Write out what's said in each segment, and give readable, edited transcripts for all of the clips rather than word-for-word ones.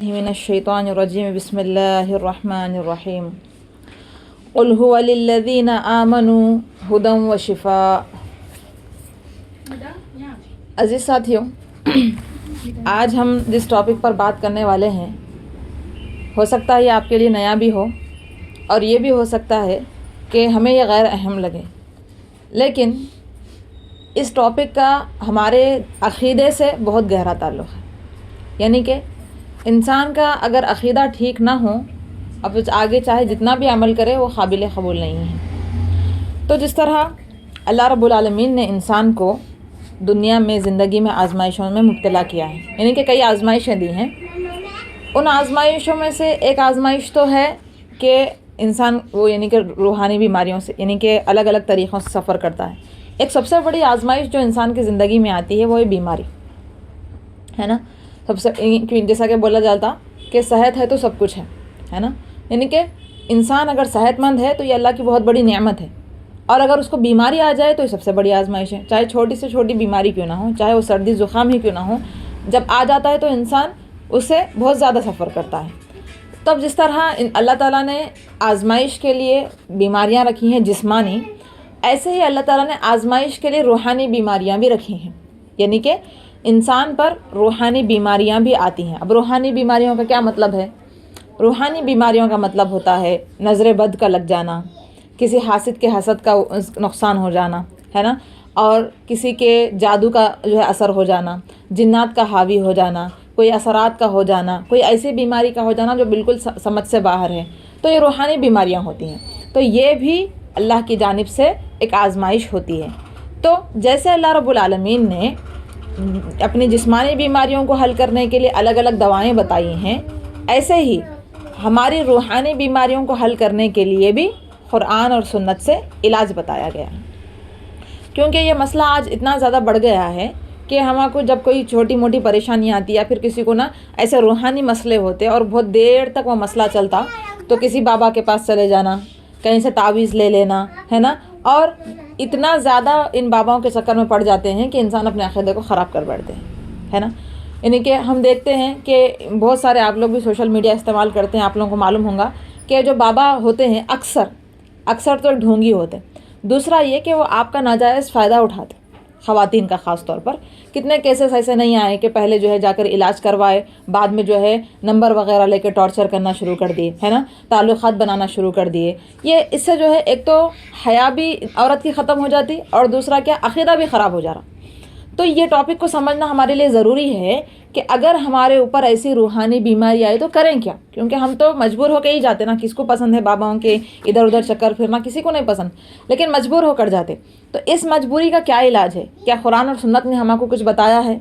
من الشیطان الرجیم بسم اللہ الرحمن الرحیم قل هو للذین آمنوا ہدی و شفاء۔ عزیز ساتھیوں، آج ہم جس ٹاپک پر بات کرنے والے ہیں ہو سکتا ہے یہ آپ کے لیے نیا بھی ہو اور یہ بھی ہو سکتا ہے کہ ہمیں یہ غیر اہم لگے، لیکن اس ٹاپک کا ہمارے عقیدے سے بہت گہرا تعلق ہے۔ یعنی کہ انسان کا اگر عقیدہ ٹھیک نہ ہو اب آگے چاہے جتنا بھی عمل کرے وہ قابل قبول نہیں ہے۔ تو جس طرح اللہ رب العالمین نے انسان کو دنیا میں زندگی میں آزمائشوں میں مبتلا کیا ہے، یعنی کہ کئی آزمائشیں دی ہیں، ان آزمائشوں میں سے ایک آزمائش تو ہے کہ انسان وہ یعنی کہ روحانی بیماریوں سے یعنی کہ الگ الگ طریقوں سے سفر کرتا ہے۔ ایک سب سے بڑی آزمائش جو انسان کی زندگی میں آتی ہے وہ ہے بیماری، ہے نا۔ سب سے جیسا کہ بولا جاتا کہ صحت ہے تو سب کچھ ہے نا۔ یعنی کہ انسان اگر صحت مند ہے تو یہ اللہ کی بہت بڑی نعمت ہے، اور اگر اس کو بیماری آ جائے تو یہ سب سے بڑی آزمائش ہے، چاہے چھوٹی سے چھوٹی بیماری کیوں نہ ہو، چاہے وہ سردی زکام ہی کیوں نہ ہو، جب آ جاتا ہے تو انسان اس سے بہت زیادہ سفر کرتا ہے۔ تب جس طرح اللہ تعالیٰ نے آزمائش کے لیے بیماریاں رکھی ہیں جسمانی، ایسے ہی اللہ تعالیٰ نے آزمائش کے لیے روحانی بیماریاں بھی رکھی ہیں، یعنی کہ انسان پر روحانی بیماریاں بھی آتی ہیں۔ اب روحانی بیماریوں کا کیا مطلب ہے؟ روحانی بیماریوں کا مطلب ہوتا ہے نظر بد کا لگ جانا، کسی حاسد کے حسد کا نقصان ہو جانا، ہے نا، اور کسی کے جادو کا جو ہے اثر ہو جانا، جنات کا حاوی ہو جانا، کوئی اثرات کا ہو جانا، کوئی ایسی بیماری کا ہو جانا جو بالکل سمجھ سے باہر ہے، تو یہ روحانی بیماریاں ہوتی ہیں۔ تو یہ بھی اللہ کی جانب سے ایک آزمائش ہوتی ہے۔ تو جیسے اللہ رب العالمین نے اپنی جسمانی بیماریوں کو حل کرنے کے لیے الگ الگ دوائیں بتائی ہیں، ایسے ہی ہماری روحانی بیماریوں کو حل کرنے کے لیے بھی قرآن اور سنت سے علاج بتایا گیا ہے۔ کیونکہ یہ مسئلہ آج اتنا زیادہ بڑھ گیا ہے کہ ہمارے کو جب کوئی چھوٹی موٹی پریشانی آتی ہے یا پھر کسی کو نا ایسے روحانی مسئلے ہوتے اور بہت دیر تک وہ مسئلہ چلتا تو کسی بابا کے پاس چلے جانا، کہیں سے تعویذ لے لینا، ہے نا، اور اتنا زیادہ ان باباؤں کے چکر میں پڑ جاتے ہیں کہ انسان اپنے عقیدے کو خراب کر بیٹھتے ہیں، ہے نا۔ یعنی کہ ہم دیکھتے ہیں کہ بہت سارے آپ لوگ بھی سوشل میڈیا استعمال کرتے ہیں، آپ لوگوں کو معلوم ہوگا کہ جو بابا ہوتے ہیں اکثر تو ڈھونگی ہوتے ہیں۔ دوسرا یہ کہ وہ آپ کا ناجائز فائدہ اٹھاتے، خواتین کا خاص طور پر کتنے کیسز ایسے نہیں آئے کہ پہلے جو ہے جا کر علاج کروائے، بعد میں جو ہے نمبر وغیرہ لے کے ٹارچر کرنا شروع کر دیے، ہے نا، تعلقات بنانا شروع کر دیے۔ یہ اس سے جو ہے ایک تو حیا بھی عورت کی ختم ہو جاتی اور دوسرا کیا عقیدہ بھی خراب ہو جا رہا۔ تو یہ ٹاپک کو سمجھنا ہمارے لیے ضروری ہے کہ اگر ہمارے اوپر ایسی روحانی بیماری آئے تو کریں کیا، کیونکہ ہم تو مجبور ہو کے ہی جاتے نا۔ کس کو پسند ہے باباؤں کے ادھر ادھر چکر پھرنا؟ کسی کو نہیں پسند، لیکن مجبور ہو کر جاتے۔ تو اس مجبوری کا کیا علاج ہے؟ کیا قرآن اور سنت نے ہم کو کچھ بتایا ہے؟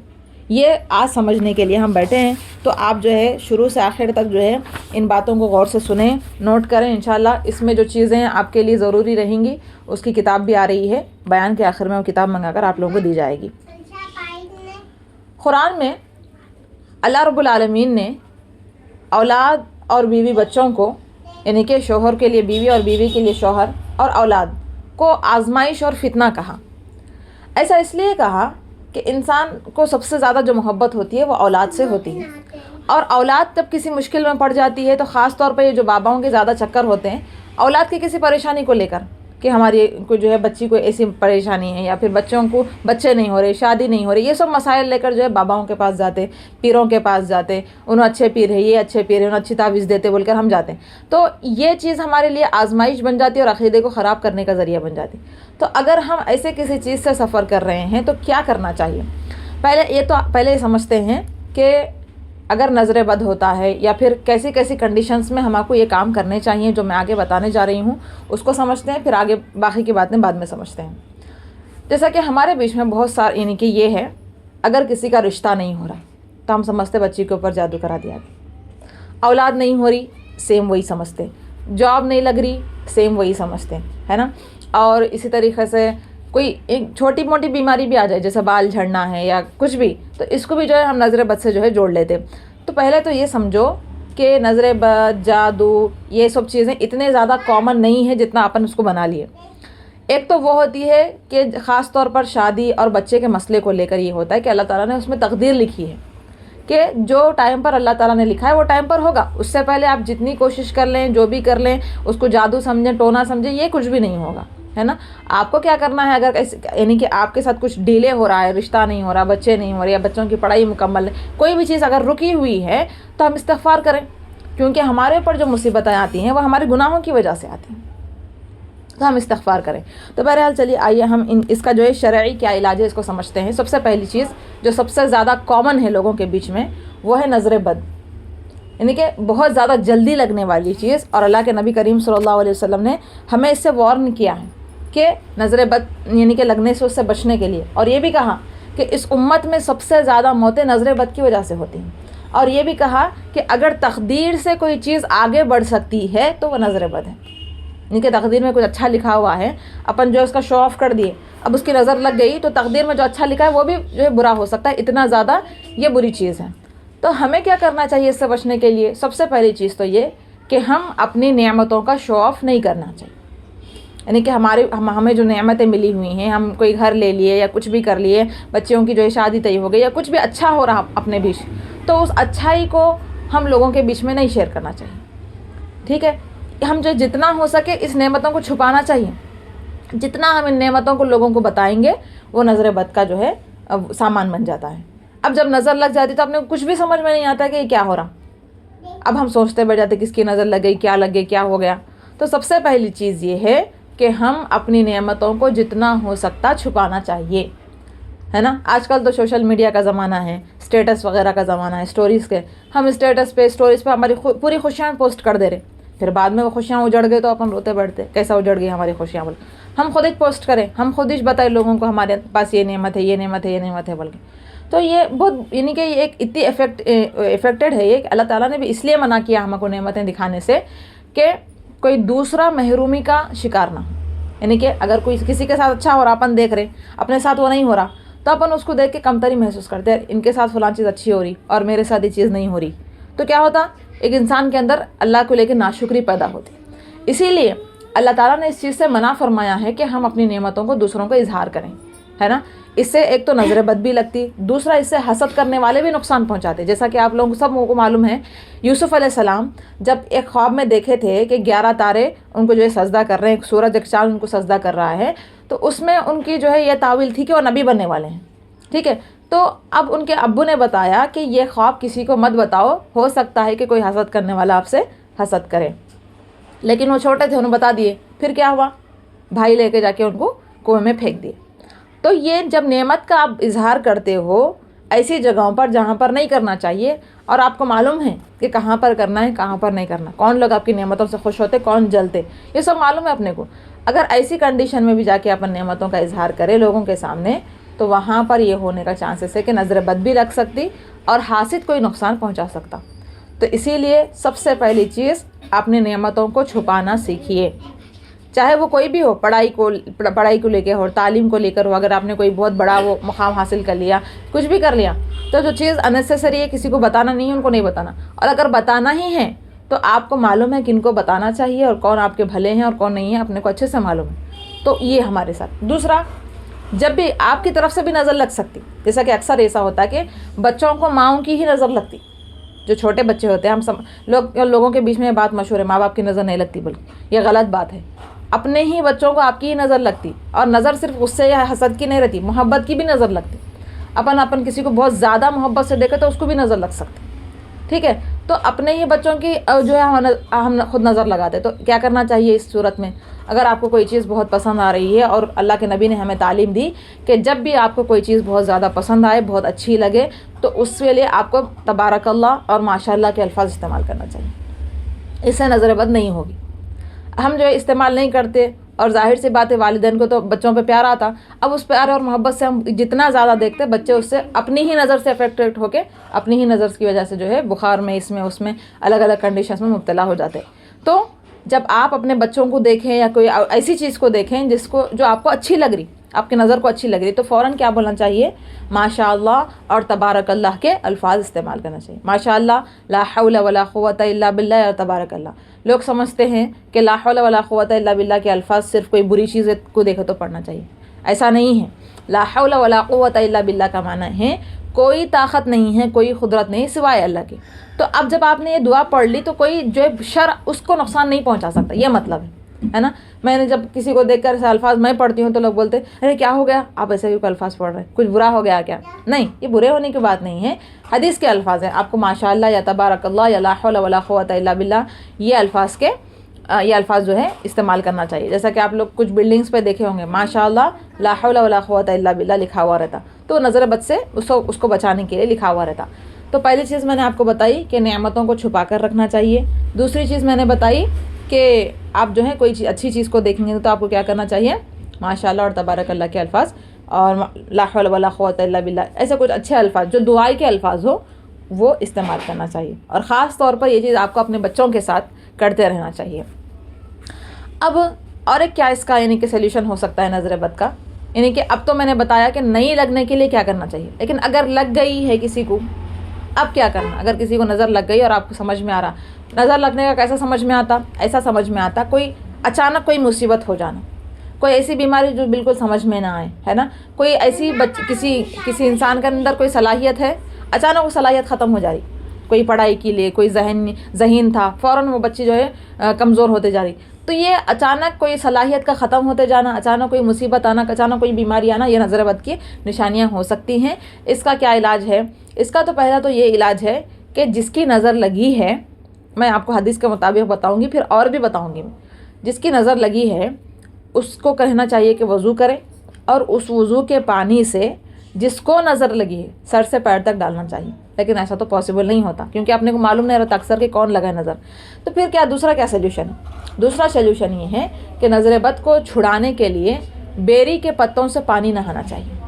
یہ آج سمجھنے کے لیے ہم بیٹھے ہیں۔ تو آپ جو ہے شروع سے آخر تک جو ہے ان باتوں کو غور سے سنیں، نوٹ کریں۔ انشاءاللہ اس میں جو چیزیں آپ کے لیے ضروری رہیں گی اس کی کتاب بھی آ رہی ہے، بیان کے آخر میں وہ کتاب منگا کر آپ لوگوں کو دی جائے گی۔ قرآن میں اللہ رب العالمین نے اولاد اور بیوی بچوں کو، یعنی کہ شوہر کے لیے بیوی اور بیوی کے لیے شوہر اور اولاد کو آزمائش اور فتنہ کہا۔ ایسا اس لیے کہا کہ انسان کو سب سے زیادہ جو محبت ہوتی ہے وہ اولاد سے ہوتی ہے، اور اولاد جب کسی مشکل میں پڑ جاتی ہے تو خاص طور پہ یہ جو باباؤں کے زیادہ چکر ہوتے ہیں اولاد کی کسی پریشانی کو لے کر کہ ہماری کو جو ہے بچی کو ایسی پریشانی ہے، یا پھر بچوں کو بچے نہیں ہو رہے، شادی نہیں ہو رہی، یہ سب مسائل لے کر جو ہے باباؤں کے پاس جاتے، پیروں کے پاس جاتے، انہوں اچھے پیر ہے، یہ اچھے پیر ہے، انہوں اچھی تعویذ دیتے بول کر ہم جاتے ہیں۔ تو یہ چیز ہمارے لیے آزمائش بن جاتی ہے اور عقیدے کو خراب کرنے کا ذریعہ بن جاتی۔ تو اگر ہم ایسے کسی چیز سے سفر کر رہے ہیں تو کیا کرنا چاہیے؟ پہلے یہ سمجھتے ہیں کہ اگر نظر بد ہوتا ہے یا پھر کیسی کیسی کنڈیشنز میں ہم کو یہ کام کرنے چاہیے جو میں آگے بتانے جا رہی ہوں، اس کو سمجھتے ہیں، پھر آگے باقی کی باتیں بعد میں سمجھتے ہیں۔ جیسا کہ ہمارے بیچ میں بہت سارے یعنی کہ یہ ہے، اگر کسی کا رشتہ نہیں ہو رہا تو ہم سمجھتے بچی کے اوپر جادو کرا دیا گیا، اولاد نہیں ہو رہی سیم وہی سمجھتے، جاب نہیں لگ رہی سیم وہی سمجھتے، ہے نا۔ اور اسی طریقے سے کوئی ایک چھوٹی موٹی بیماری بھی آ جائے جیسے بال جھڑنا ہے یا کچھ بھی، تو اس کو بھی جو ہے ہم نظر بد سے جو ہے جوڑ لیتے۔ تو پہلے تو یہ سمجھو کہ نظر بد، جادو، یہ سب چیزیں اتنے زیادہ کامن نہیں ہیں جتنا اپن اس کو بنا لیے۔ ایک تو وہ ہوتی ہے کہ خاص طور پر شادی اور بچے کے مسئلے کو لے کر یہ ہوتا ہے کہ اللہ تعالیٰ نے اس میں تقدیر لکھی ہے کہ جو ٹائم پر اللہ تعالیٰ نے لکھا ہے وہ ٹائم پر ہوگا. اس سے پہلے آپ جتنی کوشش کر لیں، جو بھی کر لیں، اس کو جادو سمجھیں، ٹونا سمجھیں، یہ کچھ بھی نہیں ہوگا، ہے نا. آپ کو کیا کرنا ہے، اگر یعنی کہ آپ کے ساتھ کچھ ڈیلے ہو رہا ہے، رشتہ نہیں ہو رہا، بچے نہیں ہو رہے، یا بچوں کی پڑھائی مکمل ہے، کوئی بھی چیز اگر رکی ہوئی ہے تو ہم استغفار کریں، کیونکہ ہمارے اوپر جو مصیبتیں آتی ہیں وہ ہمارے گناہوں کی وجہ سے آتی ہیں، تو ہم استغفار کریں. تو بہرحال چلیے آئیے ہم اس کا جو ہے شرعی کیا علاج ہے اس کو سمجھتے ہیں. سب سے پہلی چیز جو سب سے زیادہ کامن ہے لوگوں کے بیچ میں وہ ہے نظر بد، یعنی کہ بہت زیادہ جلدی لگنے والی چیز. اور اللہ کے نبی کریم صلی اللہ علیہ وسلم نے ہمیں اس سے وارن کیا ہے کہ نظر بد یعنی کہ لگنے سے اس سے بچنے کے لیے. اور یہ بھی کہا کہ اس امت میں سب سے زیادہ موتیں نظر بد کی وجہ سے ہوتی ہیں. اور یہ بھی کہا کہ اگر تقدیر سے کوئی چیز آگے بڑھ سکتی ہے تو وہ نظر بد ہے. یعنی کہ تقدیر میں کچھ اچھا لکھا ہوا ہے، اپن جو اس کا شو آف کر دیے، اب اس کی نظر لگ گئی تو تقدیر میں جو اچھا لکھا ہے وہ بھی جو ہے برا ہو سکتا ہے. اتنا زیادہ یہ بری چیز ہے. تو ہمیں کیا کرنا چاہیے اس سے بچنے کے لیے؟ سب سے پہلی چیز تو یہ کہ ہم اپنی نعمتوں کا شو آف نہیں کرنا چاہیے. یعنی کہ ہمیں جو نعمتیں ملی ہوئی ہیں، ہم کوئی گھر لے لیے یا کچھ بھی کر لیے، بچوں کی جو ہے شادی طے ہو گئی یا کچھ بھی اچھا ہو رہا اپنے بیچ، تو اس اچھائی کو ہم لوگوں کے بیچ میں نہیں شیئر کرنا چاہیے. ٹھیک ہے، ہم جو جتنا ہو سکے اس نعمتوں کو چھپانا چاہیے. جتنا ہم ان نعمتوں کو لوگوں کو بتائیں گے وہ نظر بد کا جو ہے سامان بن جاتا ہے. اب جب نظر لگ جاتی تو اپنے کچھ بھی سمجھ میں نہیں آتا کہ یہ کیا ہو رہا. اب ہم سوچتے بیٹھ جاتے کس کی نظر لگ گئی، کیا لگ گئی، کیا ہو گیا. تو سب سے پہلی چیز یہ ہے کہ ہم اپنی نعمتوں کو جتنا ہو سکتا چھپانا چاہیے، ہے نا. آج کل تو سوشل میڈیا کا زمانہ ہے، اسٹیٹس وغیرہ کا زمانہ ہے، اسٹوریز کے. ہم اسٹیٹس پہ اسٹوریز پہ ہماری پوری خوشیاں پوسٹ کر دے رہے، پھر بعد میں وہ خوشیاں اجڑ گئے تو اپن روتے بیٹھتے کیسا اجڑ گئی ہماری خوشیاں. بول ہم خود ہی پوسٹ کریں، ہم خود ہی بتائیں لوگوں کو ہمارے پاس یہ نعمت ہے، یہ نعمت ہے، یہ نعمت ہے بول کے. تو یہ بہت یعنی کہ یہ ایک اتنی افیکٹڈ ہے یہ کہ اللہ تعالیٰ نے بھی اس لیے منع کیا ہم کو نعمتیں دکھانے سے کہ کوئی دوسرا محرومی کا شکار نہ ہو. یعنی کہ اگر کوئی کسی کے ساتھ اچھا ہو رہا، اپن دیکھ رہے، اپنے ساتھ وہ نہیں ہو رہا، تو اپن اس کو دیکھ کے کمتری محسوس کرتے ہیں، ان کے ساتھ فلاں چیز اچھی ہو رہی اور میرے ساتھ یہ چیز نہیں ہو رہی. تو کیا ہوتا، ایک انسان کے اندر اللہ کو لے کے ناشکری پیدا ہوتی. اسی لیے اللہ تعالیٰ نے اس چیز سے منع فرمایا ہے کہ ہم اپنی نعمتوں کو دوسروں کو اظہار کریں، ہے نا. اس سے ایک تو نظر بد بھی لگتی، دوسرا اس سے حسد کرنے والے بھی نقصان پہنچاتے. جیسا کہ آپ لوگوں سب کو معلوم ہے، یوسف علیہ السلام جب ایک خواب میں دیکھے تھے کہ 11 تارے ان کو جو ہے سجدہ کر رہے ہیں، ایک سورج ایک چاند ان کو سجدہ کر رہا ہے، تو اس میں ان کی جو ہے یہ تعویل تھی کہ وہ نبی بننے والے ہیں. ٹھیک ہے، تو اب ان کے ابو نے بتایا کہ یہ خواب کسی کو مت بتاؤ، ہو سکتا ہے کہ کوئی حسد کرنے والا آپ سے حسد کرے. لیکن وہ چھوٹے تھے، انہوں بتا دیے. پھر کیا ہوا، بھائی لے کے جا کے ان کو کنویں میں پھینک دیے. تو یہ جب نعمت کا آپ اظہار کرتے ہو ایسی جگہوں پر جہاں پر نہیں کرنا چاہیے، اور آپ کو معلوم ہے کہ کہاں پر کرنا ہے کہاں پر نہیں کرنا، کون لوگ آپ کی نعمتوں سے خوش ہوتے، کون جلتے، یہ سب معلوم ہے اپنے کو. اگر ایسی کنڈیشن میں بھی جا کے اپن نعمتوں کا اظہار کرے لوگوں کے سامنے، تو وہاں پر یہ ہونے کا چانسز ہے کہ نظر بد بھی لگ سکتی اور حاسد کوئی نقصان پہنچا سکتا. تو اسی لیے سب سے پہلی چیز اپنے نعمتوں کو چھپانا سیکھیے، چاہے وہ کوئی بھی ہو، پڑھائی کو لے کے ہو، تعلیم کو لے کر ہو. اگر آپ نے کوئی بہت بڑا وہ مقام حاصل کر لیا، کچھ بھی کر لیا، تو جو چیز انیسیسری ہے کسی کو بتانا نہیں ہے، ان کو نہیں بتانا. اور اگر بتانا ہی ہے تو آپ کو معلوم ہے کن کو بتانا چاہیے اور کون آپ کے بھلے ہیں اور کون نہیں ہے، اپنے کو اچھے سے معلوم ہے. تو یہ ہمارے ساتھ. دوسرا، جب بھی آپ کی طرف سے بھی نظر لگ سکتی، جیسا کہ اکثر ایسا ہوتا ہے کہ بچوں کو ماؤں کی ہی نظر لگتی. جو چھوٹے بچے ہوتے ہیں، ہم لوگوں کے بیچ میں یہ بات مشہور ہے، ماں باپ کی نظر نہیں لگتی، بلکہ یہ غلط بات ہے. اپنے ہی بچوں کو آپ کی ہی نظر لگتی. اور نظر صرف غصے یا حسد کی نہیں رہتی، محبت کی بھی نظر لگتی. اپن کسی کو بہت زیادہ محبت سے دیکھے تو اس کو بھی نظر لگ سکتی. ٹھیک ہے، تو اپنے ہی بچوں کی جو ہے ہم خود نظر لگاتے. تو کیا کرنا چاہیے اس صورت میں؟ اگر آپ کو کوئی چیز بہت پسند آ رہی ہے، اور اللہ کے نبی نے ہمیں تعلیم دی کہ جب بھی آپ کو کوئی چیز بہت زیادہ پسند آئے، بہت اچھی لگے، تو اس کے لیے آپ کو تبارک اللہ اور ماشاء اللہ کے الفاظ استعمال کرنا چاہیے. اس سے نظر بد نہیں ہوگی. ہم جو ہے استعمال نہیں کرتے، اور ظاہر سی بات ہے والدین کو تو بچوں پہ پیار آتا. اب اس پیار اور محبت سے ہم جتنا زیادہ دیکھتے، بچے اس سے اپنی ہی نظر سے افیکٹڈ ہو کے اپنی ہی نظر کی وجہ سے جو ہے بخار میں، اس میں اس میں الگ الگ کنڈیشنز میں مبتلا ہو جاتے. تو جب آپ اپنے بچوں کو دیکھیں یا کوئی ایسی چیز کو دیکھیں جو آپ کو اچھی لگ رہی، آپ کی نظر کو اچھی لگ رہی، تو فوراً کیا بولنا چاہیے؟ ماشاء اللہ اور تبارک اللہ کے الفاظ استعمال کرنا چاہیے. ماشاء اللہ، لا حول ولا قوت الا باللہ، اور تبارک اللہ. لوگ سمجھتے ہیں کہ لا حول ولا قوت الا باللہ کے الفاظ صرف کوئی بری چیز کو دیکھے تو پڑھنا چاہیے. ایسا نہیں ہے. لا حول ولا قوت الا باللہ کا معنی ہے کوئی طاقت نہیں ہے، کوئی قدرت نہیں سوائے اللہ کی۔ تو اب جب آپ نے یہ دعا پڑھ لی تو کوئی جو شر اس کو نقصان نہیں پہنچا سکتا، یہ مطلب ہے نا۔ میں نے جب کسی کو دیکھ کر ایسے الفاظ میں پڑھتی ہوں تو لوگ بولتے ہیں ارے کیا ہو گیا، آپ ایسے بھی کوئی الفاظ پڑھ رہے ہیں، کچھ برا ہو گیا کیا؟ نہیں، یہ برے ہونے کی بات نہیں ہے، حدیث کے الفاظ ہیں۔ آپ کو ماشاء اللہ یا تبارک اللہ یا لا حول ولا قوت الا باللہ یہ الفاظ جو ہے استعمال کرنا چاہیے۔ جیسا کہ آپ لوگ کچھ بلڈنگز پہ دیکھے ہوں گے ماشاء اللہ لا حول ولا قوت الا باللہ لکھا ہوا رہتا، تو نظر بد سے اس کو بچانے کے لیے لکھا ہوا رہتا۔ تو پہلی چیز میں نے آپ کو بتائی کہ نعمتوں کو چھپا کر رکھنا چاہیے۔ دوسری چیز میں نے بتائی کہ آپ جو ہے کوئی اچھی چیز کو دیکھیں گے تو آپ کو کیا کرنا چاہیے، ماشاء اللہ اور تبارک اللہ کے الفاظ اور لا حول ولا قوت الا باللہ ایسے کچھ اچھے الفاظ جو دعائی کے الفاظ ہو وہ استعمال کرنا چاہیے، اور خاص طور پر یہ چیز آپ کو اپنے بچوں کے ساتھ کرتے رہنا چاہیے۔ اب اور ایک کیا اس کا یعنی کہ سلیوشن ہو سکتا ہے نظر بد کا، یعنی کہ اب تو میں نے بتایا کہ نہیں لگنے کے لیے کیا کرنا چاہیے، لیکن اگر لگ گئی ہے کسی کو اب کیا کرنا؟ اگر کسی کو نظر لگ گئی اور آپ کو سمجھ میں آ رہا، نظر لگنے کا کیسا سمجھ میں آتا؟ ایسا سمجھ میں آتا کوئی اچانک کوئی مصیبت ہو جانا، کوئی ایسی بیماری جو بالکل سمجھ میں نہ آئے، ہے نا، کوئی ایسی کسی انسان کے اندر کوئی صلاحیت ہے، اچانک وہ صلاحیت ختم ہو جا رہی، کوئی پڑھائی کے لیے کوئی ذہین تھا، فوراً وہ بچی جو ہے کمزور ہوتے جا رہی۔ تو یہ اچانک کوئی صلاحیت کا ختم ہوتے جانا، اچانک کوئی مصیبت آنا، اچانک کوئی بیماری آنا، یہ نظر بد کی نشانیاں ہو سکتی ہیں۔ اس کا کیا علاج ہے؟ اس کا تو پہلا تو یہ علاج ہے کہ جس کی نظر لگی ہے، میں آپ کو حدیث کے مطابق بتاؤں گی، پھر اور بھی بتاؤں گی، جس کی نظر لگی ہے اس کو کہنا چاہیے کہ وضو کرے، اور اس وضو کے پانی سے جس کو نظر لگی ہے سر سے پیر تک ڈالنا چاہیے، لیکن ایسا تو پاسبل نہیں ہوتا کیونکہ اپنے کو معلوم نہیں رہتا اکثر کہ کون لگا ہے نظر۔ تو پھر دوسرا کیا سلیوشن ہے؟ دوسرا سلیوشن یہ ہے کہ نظر بد کو چھڑانے کے لیے بیری کے پتوں سے پانی نہانا چاہیے۔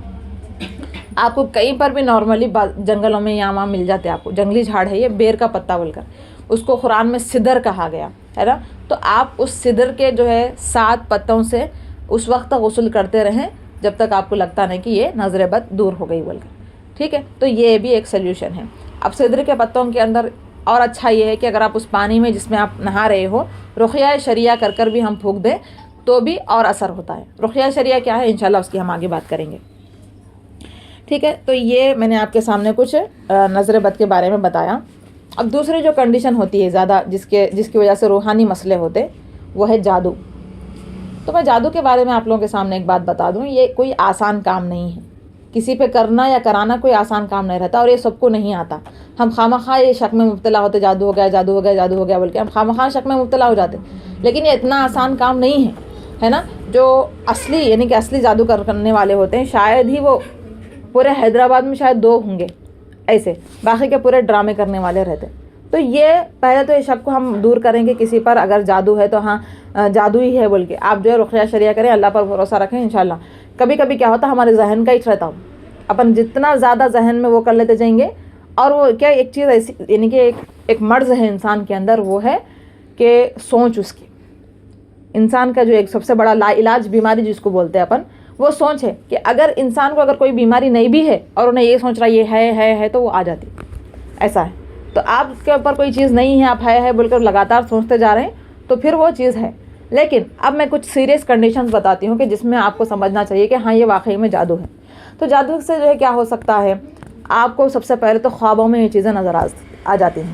آپ کو کہیں پر بھی نارملی جنگلوں میں یا وہاں مل جاتے ہیں، آپ کو جنگلی جھاڑ ہے یہ بیر کا پتا بول کر، اس کو قرآن میں صدر کہا گیا ہے نا۔ تو آپ اس صدر کے جو ہے 7 پتوں سے اس وقت تک غسل کرتے رہیں جب تک آپ کو لگتا نہیں کہ یہ نظر بد دور ہو گئی بول کر، ٹھیک ہے۔ تو یہ بھی ایک سلیوشن ہے۔ اب صدر کے پتوں کے اندر اور اچھا یہ ہے کہ اگر آپ اس پانی میں جس میں آپ نہا رہے ہو رقیہ شریعہ کر کر بھی ہم پھونک دیں تو بھی اور اثر ہوتا ہے۔ رقیہ شریعہ کیا ہے انشاءاللہ اس کی ہم آگے بات کریں گے، ٹھیک ہے۔ تو یہ میں نے آپ کے سامنے کچھ نظر بد کے بارے میں بتایا۔ اب دوسری جو کنڈیشن ہوتی ہے زیادہ جس کی وجہ سے روحانی مسئلے ہوتے وہ ہے جادو۔ تو میں جادو کے بارے میں آپ لوگوں کے سامنے ایک بات بتا دوں، یہ کوئی آسان کام نہیں ہے، کسی پہ کرنا یا کرانا کوئی آسان کام نہیں رہتا، اور یہ سب کو نہیں آتا۔ ہم خواہ یہ شک میں مبتلا ہوتے جادو ہو گیا جادو ہو گیا جادو ہو گیا بول کے ہم خواہ شک میں مبتلا ہو جاتے، لیکن یہ اتنا آسان کام نہیں ہے نا۔ جو اصلی یعنی کہ اصلی جادو کرنے والے ہوتے ہیں شاید ہی وہ پورے حیدرآباد میں شاید 2 ہوں گے ایسے، باقی کے پورے ڈرامے کرنے والے رہتے۔ تو یہ پہلے تو یہ شک کو ہم دور کریں گے کسی پر اگر جادو ہے تو ہاں جادو ہی ہے بول کے آپ جو ہے رقیہ شریعہ کریں، اللہ پر بھروسہ رکھیں انشاءاللہ۔ کبھی کبھی کیا ہوتا ہے ہمارے ذہن کا ہی رہتا ہوں، اپن جتنا زیادہ ذہن میں وہ کر لیتے جائیں گے، اور وہ کیا ایک چیز ایسی یعنی کہ ایک مرض ہے انسان کے اندر، وہ ہے کہ سوچ، اس کی انسان کا جو ایک سب سے بڑا لا علاج بیماری جس کو بولتے ہیں اپن، وہ سوچ ہے کہ اگر انسان کو اگر کوئی بیماری نہیں بھی ہے اور انہیں یہ سوچ رہا یہ ہے تو وہ آ جاتی، ایسا ہے۔ تو آپ کے اوپر کوئی چیز نہیں ہے، آپ ہے بول کر لگاتار سوچتے جا رہے ہیں تو پھر وہ چیز ہے۔ لیکن اب میں کچھ سیریس کنڈیشنز بتاتی ہوں کہ جس میں آپ کو سمجھنا چاہیے کہ ہاں یہ واقعی میں جادو ہے۔ تو جادو سے جو ہے کیا ہو سکتا ہے، آپ کو سب سے پہلے تو خوابوں میں یہ چیزیں نظر آ جاتی ہیں،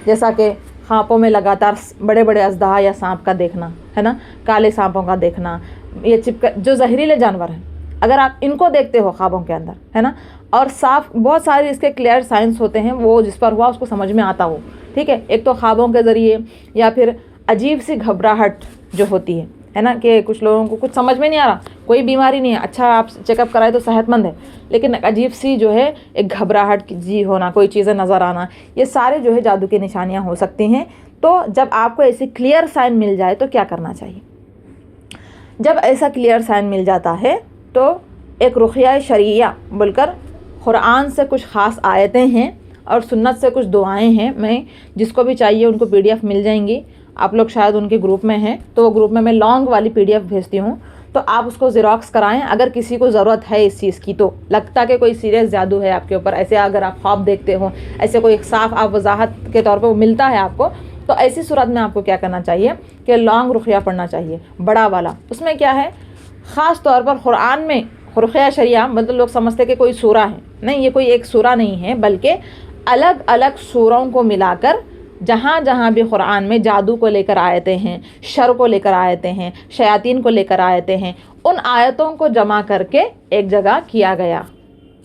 جیسا کہ خوابوں میں لگاتار بڑے بڑے اژدہا یا سانپ کا دیکھنا ہے نا، کالے سانپوں کا دیکھنا، یہ جو زہریلے جانور ہیں اگر آپ ان کو دیکھتے ہو خوابوں کے اندر ہے نا، اور صاف بہت سارے اس کے کلیئر سائنس ہوتے ہیں، وہ جس پر ہوا اس کو سمجھ میں آتا ہو، ٹھیک ہے۔ ایک تو خوابوں کے ذریعے، یا پھر عجیب سی گھبراہٹ جو ہوتی ہے نا، کہ کچھ لوگوں کو کچھ سمجھ میں نہیں آ رہا، کوئی بیماری نہیں ہے، اچھا آپ چیک اپ کرائے تو صحت مند ہے، لیکن عجیب سی جو ہے ایک گھبراہٹ جی ہونا، کوئی چیزیں نظر آنا، یہ سارے جو ہے جادو کی نشانیاں ہو سکتی ہیں۔ تو جب آپ کو ایسی کلیئر سائن مل جائے تو کیا کرنا چاہیے؟ جب ایسا کلیئر سائن مل جاتا ہے تو ایک رقیہ شریعہ بول کر قرآن سے کچھ خاص آیتیں ہیں اور سنت سے کچھ دعائیں ہیں، میں جس کو بھی چاہیے ان کو PDF مل جائیں گی، آپ لوگ شاید ان کے گروپ میں ہیں تو وہ گروپ میں لانگ والی PDF بھیجتی ہوں، تو آپ اس کو زیروکس کرائیں اگر کسی کو ضرورت ہے اس چیز کی، تو لگتا کہ کوئی سیریس جادو ہے آپ کے اوپر، ایسے اگر آپ خواب دیکھتے ہو، ایسے کوئی ایک صاف آپ وضاحت کے طور پہ وہ ملتا ہے آپ کو، تو ایسی صورت میں آپ کو کیا کرنا چاہیے کہ لانگ رقیہ پڑھنا چاہیے، بڑا والا۔ اس میں کیا ہے، خاص طور پر رقیہ شریعہ مطلب لوگ سمجھتے کہ کوئی سورہ ہے، نہیں، یہ کوئی ایک سورہ نہیں ہے، بلکہ الگ الگ سوروں کو ملا کر جہاں جہاں بھی قرآن میں جادو کو لے کر آیتیں ہیں، شر کو لے کر آیتیں ہیں، شیاطین کو لے کر آیتیں ہیں، ان آیتوں کو جمع کر کے ایک جگہ کیا گیا،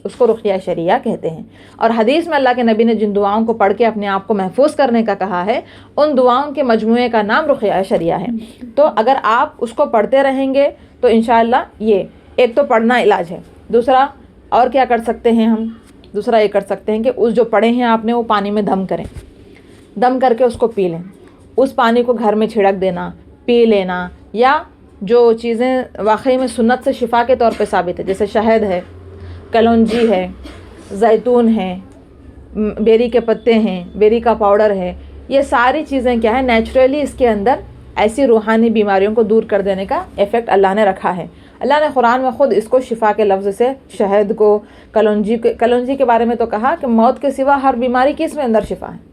اس کو رقیہ شریعہ کہتے ہیں۔ اور حدیث میں اللہ کے نبی نے جن دعاؤں کو پڑھ کے اپنے آپ کو محفوظ کرنے کا کہا ہے، ان دعاؤں کے مجموعے کا نام رقیہ شریعہ ہے۔ تو اگر آپ اس کو پڑھتے رہیں گے تو انشاءاللہ یہ ایک تو پڑھنا علاج ہے، دوسرا اور کیا کر سکتے ہیں ہم، دوسرا یہ کر سکتے ہیں کہ اس جو پڑھے ہیں آپ نے وہ پانی میں دم کریں، دم کر کے اس کو پی لیں، اس پانی کو گھر میں چھڑک دینا، پی لینا، یا جو چیزیں واقعی میں سنت سے شفا کے طور پہ ثابت ہے جیسے شہد ہے، کلونجی ہے، زیتون ہے، بیری کے پتے ہیں، بیری کا پاؤڈر ہے، یہ ساری چیزیں کیا ہے، نیچرلی اس کے اندر ایسی روحانی بیماریوں کو دور کر دینے کا ایفیکٹ اللہ نے رکھا ہے۔ اللہ نے قرآن میں خود اس کو شفا کے لفظ سے، شہد کو، کلونجی کے بارے میں تو کہا کہ موت کے سوا ہر بیماری کی اس میں اندر شفا ہے۔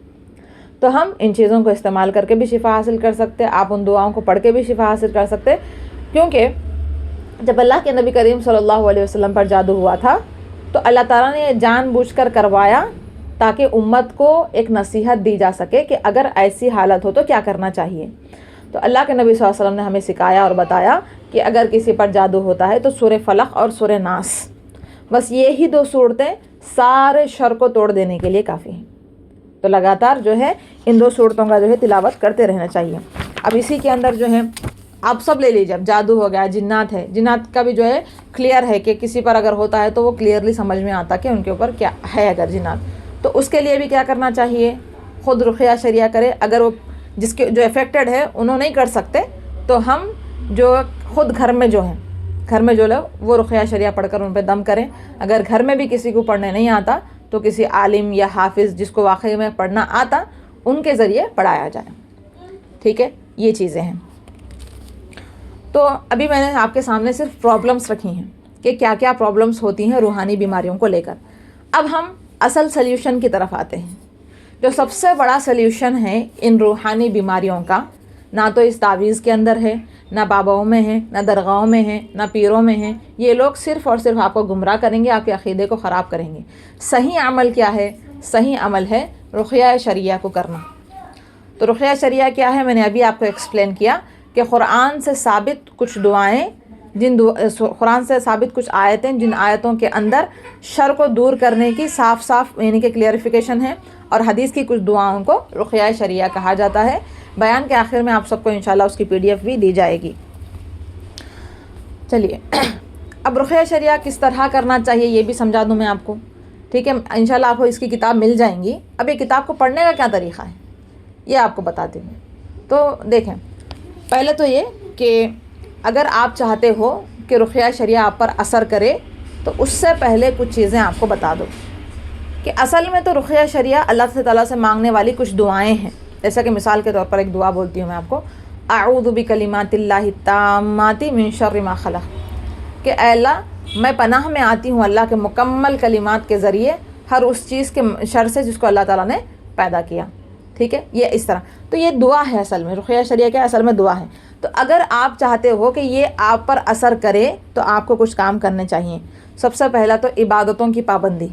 تو ہم ان چیزوں کو استعمال کر کے بھی شفا حاصل کر سکتے، آپ ان دعاؤں کو پڑھ کے بھی شفا حاصل کر سکتے، کیونکہ جب اللہ کے نبی کریم صلی اللہ علیہ وسلم پر جادو ہوا تھا تو اللہ تعالیٰ نے یہ جان بوجھ کر کروایا تاکہ امت کو ایک نصیحت دی جا سکے کہ اگر ایسی حالت ہو تو کیا کرنا چاہیے۔ تو اللہ کے نبی صلی اللہ علیہ وسلم نے ہمیں سکھایا اور بتایا کہ اگر کسی پر جادو ہوتا ہے تو سورہ فلق اور سورہ ناس، بس یہی دو صورتیں سارے شر کو توڑ دینے کے لیے کافی ہیں۔ تو لگاتار جو ہے ان دو صورتوں کا جو ہے تلاوت کرتے رہنا چاہیے۔ اب اسی کے اندر جو ہے آپ سب لے لیجیے، اب جادو ہو گیا، جنات ہے، جنات کا بھی جو ہے کلیئر ہے کہ کسی پر اگر ہوتا ہے تو وہ کلیئرلی سمجھ میں آتا کہ ان کے اوپر کیا ہے اگر جنات، تو اس کے لیے بھی کیا کرنا چاہیے، خود رقیہ شریعہ کرے۔ اگر وہ جس کے جو افیکٹڈ ہے انہوں نہیں کر سکتے تو ہم جو خود گھر میں جو لوگ وہ رقیہ شریعہ پڑھ کر ان پہ دم کریں۔ اگر گھر میں بھی کسی کو پڑھنے نہیں آتا تو کسی عالم یا حافظ جس کو واقعی میں پڑھنا آتا ان کے ذریعے پڑھایا جائے، ٹھیک ہے، یہ چیزیں ہیں۔ تو ابھی میں نے آپ کے سامنے صرف پرابلمس رکھی ہیں کہ کیا کیا پرابلمس ہوتی ہیں روحانی بیماریوں کو لے کر۔ اب ہم اصل سلیوشن کی طرف آتے ہیں۔ جو سب سے بڑا سلیوشن ہے ان روحانی بیماریوں کا، نہ تو اس تعویذ کے اندر ہے، نہ باباؤں میں ہے، نہ درگاہوں میں ہے، نہ پیروں میں ہے۔ یہ لوگ صرف اور صرف آپ کو گمراہ کریں گے، آپ کے عقیدے کو خراب کریں گے۔ صحیح عمل کیا ہے؟ صحیح عمل ہے رقیہ شریعہ کو کرنا۔ تو رقیہ شریعہ کیا ہے؟ میں نے ابھی آپ کو ایکسپلین کیا کہ قرآن سے ثابت کچھ دعائیں، قرآن سے ثابت کچھ آیتیں جن آیتوں کے اندر شر کو دور کرنے کی صاف یعنی کہ کلیئرفیکیشن ہے، اور حدیث کی کچھ دعاؤں کو رقیہ شریعہ کہا جاتا ہے۔ بیان کے آخر میں آپ سب کو انشاءاللہ اس کی PDF بھی دی جائے گی۔ چلیے اب رقیہ شریعہ کس طرح کرنا چاہیے یہ بھی سمجھا دوں میں آپ کو، ٹھیک ہے؟ انشاءاللہ آپ کو اس کی کتاب مل جائیں گی۔ اب یہ کتاب کو پڑھنے کا کیا طریقہ ہے یہ آپ کو بتاتی ہوں۔ تو دیکھیں، پہلے تو یہ کہ اگر آپ چاہتے ہو کہ رقیہ شریعہ آپ پر اثر کرے تو اس سے پہلے کچھ چیزیں آپ کو بتا دو کہ اصل میں تو رقیہ شریعہ اللہ تعالیٰ سے مانگنے والی کچھ دعائیں ہیں۔ جیسا کہ مثال کے طور پر ایک دعا بولتی ہوں میں آپ کو، اعوذ بکلمات اللہ التامات من شر ما خلق، کہ اے اللہ میں پناہ میں آتی ہوں اللہ کے مکمل کلمات کے ذریعے ہر اس چیز کے شر سے جس کو اللہ تعالیٰ نے پیدا کیا، ٹھیک ہے؟ یہ اس طرح، تو یہ دعا ہے اصل میں، رقیہ شریعہ کیا اصل میں دعا ہے۔ تو اگر آپ چاہتے ہو کہ یہ آپ پر اثر کرے تو آپ کو کچھ کام کرنے چاہیے۔ سب سے پہلا تو عبادتوں کی پابندی۔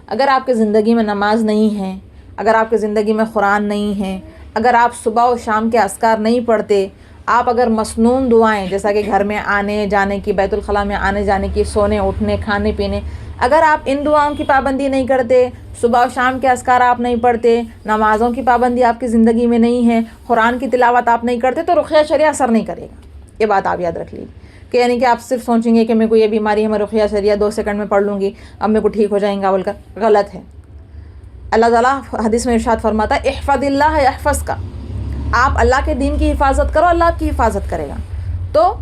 اگر آپ کی زندگی میں نماز نہیں ہے، اگر آپ کی زندگی میں قرآن نہیں ہے، اگر آپ صبح و شام کے اذکار نہیں پڑھتے، آپ اگر مسنون دعائیں جیسا کہ گھر میں آنے جانے کی، بیت الخلاء میں آنے جانے کی، سونے اٹھنے، کھانے پینے، اگر آپ ان دعاؤں کی پابندی نہیں کرتے، صبح و شام کے اذکار آپ نہیں پڑھتے، نمازوں کی پابندی آپ کی زندگی میں نہیں ہے، قرآن کی تلاوت آپ نہیں کرتے، تو رقیہ شریعہ اثر نہیں کرے گا۔ یہ بات آپ یاد رکھ لیجیے کہ یعنی کہ آپ صرف سوچیں گے کہ میرے کو یہ بیماری ہے، میں رقیہ شریعہ 2 سیکنڈ میں پڑھ لوں گی، اب میرے کو ٹھیک ہو جائیں گا بول کر، غلط ہے۔ اللہ تعالیٰ حدیث میں ارشاد فرماتا ہے احفظ اللہ یحفظ کا، آپ اللہ کے دین کی حفاظت کرو، اللہ آپ کی حفاظت کرے گا۔ تو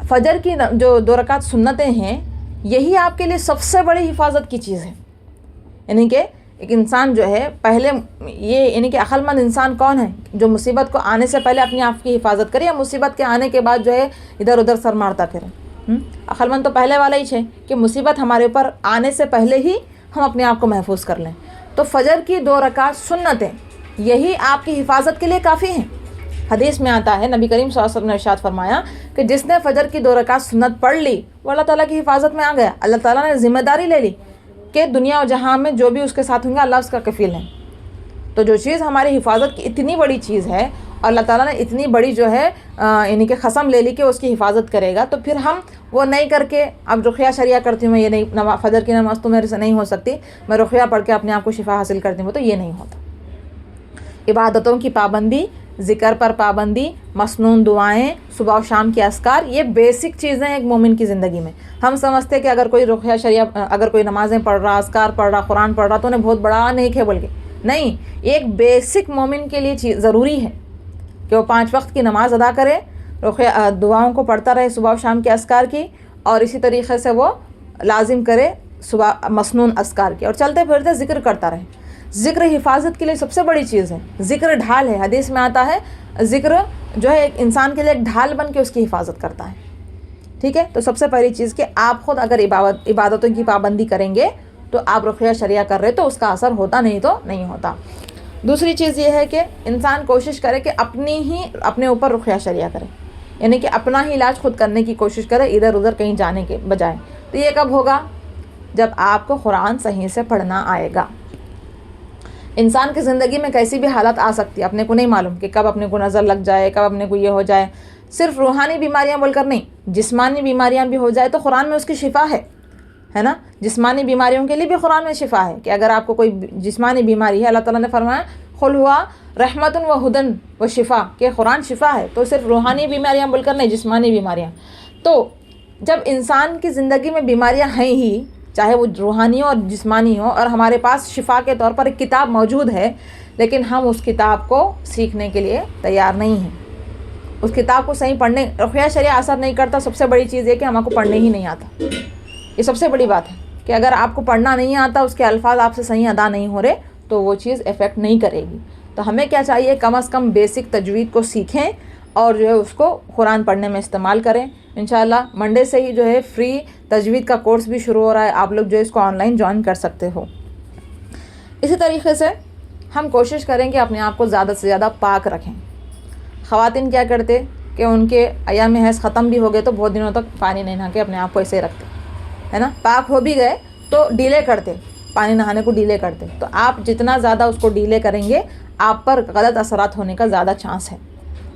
فجر کی جو 2 رکعت سنتیں ہیں، یہی آپ کے لیے سب سے بڑی حفاظت کی چیز ہے۔ یعنی کہ ایک انسان جو ہے پہلے یہ یعنی کہ عقل مند انسان کون ہے؟ جو مصیبت کو آنے سے پہلے اپنے آپ کی حفاظت کرے، یا مصیبت کے آنے کے بعد جو ہے ادھر ادھر سر مارتا پھرے۔ عقل مند تو پہلے والا ہی ہے کہ مصیبت ہمارے اوپر آنے سے پہلے ہی ہم اپنے آپ کو محفوظ کر لیں۔ تو فجر کی 2 رکعت سنتیں یہی آپ کی حفاظت کے لیے کافی ہیں۔ حدیث میں آتا ہے، نبی کریم صلی اللہ علیہ وسلم نے ارشاد فرمایا کہ جس نے فجر کی 2 رکعت سنت پڑھ لی وہ اللہ تعالیٰ کی حفاظت میں آ گیا. اللہ تعالیٰ نے ذمہ داری لے لی کہ دنیا و جہاں میں جو بھی اس کے ساتھ ہوں گے اللہ اس کا کفیل ہے. تو جو چیز ہماری حفاظت کی اتنی بڑی چیز ہے، اور اللہ تعالیٰ نے اتنی بڑی جو ہے یعنی کہ قسم لے لی کہ اس کی حفاظت کرے گا، تو پھر ہم وہ نہیں کر کے اب رقیہ شریعہ کرتی ہوں میں، یہ نہیں، فجر کی نماز تو میرے سے نہیں ہو سکتی، میں رقیہ پڑھ کے اپنے آپ کو شفا حاصل کرتی ہوں، تو یہ نہیں ہوتا. عبادتوں کی پابندی، ذکر پر پابندی، مسنون دعائیں، صبح و شام کے اذکار، یہ بیسک چیزیں ایک مومن کی زندگی میں. ہم سمجھتے کہ اگر کوئی رقیہ شریعہ، اگر کوئی نمازیں پڑھ رہا، اذکار پڑھ رہا، قرآن پڑھ رہا تو انہیں بہت بڑا نیک ہے، بلکہ نہیں، ایک بیسک مومن کے لیے چیز ضروری ہے کہ وہ 5 وقت کی نماز ادا کرے، رقیہ دعاؤں کو پڑھتا رہے صبح و شام کے اذکار کی، اور اسی طریقے سے وہ لازم کرے صبح مسنون اذکار کی، اور چلتے پھرتے ذکر کرتا رہے. ذکر حفاظت کے لیے سب سے بڑی چیز ہے. ذکر ڈھال ہے، حدیث میں آتا ہے ذکر جو ہے ایک انسان کے لیے ایک ڈھال بن کے اس کی حفاظت کرتا ہے. ٹھیک ہے، تو سب سے پہلی چیز کہ آپ خود اگر عبادتوں کی پابندی کریں گے تو آپ رقیہ شریعہ کر رہے تو اس کا اثر ہوتا، نہیں تو نہیں ہوتا. دوسری چیز یہ ہے کہ انسان کوشش کرے کہ اپنے اوپر رقیہ شریعہ کرے، یعنی کہ اپنا ہی علاج خود کرنے کی کوشش کرے، ادھر ادھر کہیں جانے کے بجائے. تو یہ کب ہوگا؟ جب آپ کو قرآن صحیح سے پڑھنا آئے گا. انسان کی زندگی میں کیسی بھی حالت آ سکتی ہے، اپنے کو نہیں معلوم کہ کب اپنے کو نظر لگ جائے، کب اپنے کو یہ ہو جائے. صرف روحانی بیماریاں بول کر نہیں، جسمانی بیماریاں بھی ہو جائے تو قرآن میں اس کی شفا ہے نا. جسمانی بیماریوں کے لیے بھی قرآن میں شفا ہے کہ اگر آپ کو کوئی جسمانی بیماری ہے، اللہ تعالیٰ نے فرمایا قل ہوا رحمت و ہدن و شفا، کہ قرآن شفا ہے. تو صرف روحانی بیماریاں بول کر نہیں، جسمانی بیماریاں. تو جب انسان کی زندگی میں بیماریاں ہیں ہی، چاہے وہ روحانی ہو اور جسمانی ہو، اور ہمارے پاس شفا کے طور پر ایک کتاب موجود ہے، لیکن ہم اس کتاب کو سیکھنے کے لیے تیار نہیں ہیں. اس کتاب کو صحیح پڑھنے، رقیہ شریعہ اثر نہیں کرتا. سب سے بڑی چیز یہ کہ ہم کو پڑھنے ہی نہیں آتا. یہ سب سے بڑی بات ہے کہ اگر آپ کو پڑھنا نہیں آتا، اس کے الفاظ آپ سے صحیح ادا نہیں ہو رہے، تو وہ چیز افیکٹ نہیں کرے گی. تو ہمیں کیا چاہیے؟ کم از کم بیسک تجوید کو سیکھیں اور جو ہے اس کو قرآن پڑھنے میں استعمال کریں. انشاءاللہ منڈے سے ہی جو ہے فری تجوید کا کورس بھی شروع ہو رہا ہے، آپ لوگ جو اس کو آن لائن جوائن کر سکتے ہو. اسی طریقے سے ہم کوشش کریں کہ اپنے آپ کو زیادہ سے زیادہ پاک رکھیں. خواتین کیا کرتے کہ ان کے ایام حیض ختم بھی ہو گئے تو بہت دنوں تک پانی نہیں نہا کے اپنے آپ کو ایسے رکھتے، ہے نا. پاک ہو بھی گئے تو ڈیلے کرتے، پانی نہانے کو ڈیلے کرتے. تو آپ جتنا زیادہ اس کو ڈیلے کریں گے، آپ پر غلط اثرات ہونے کا زیادہ چانس ہے.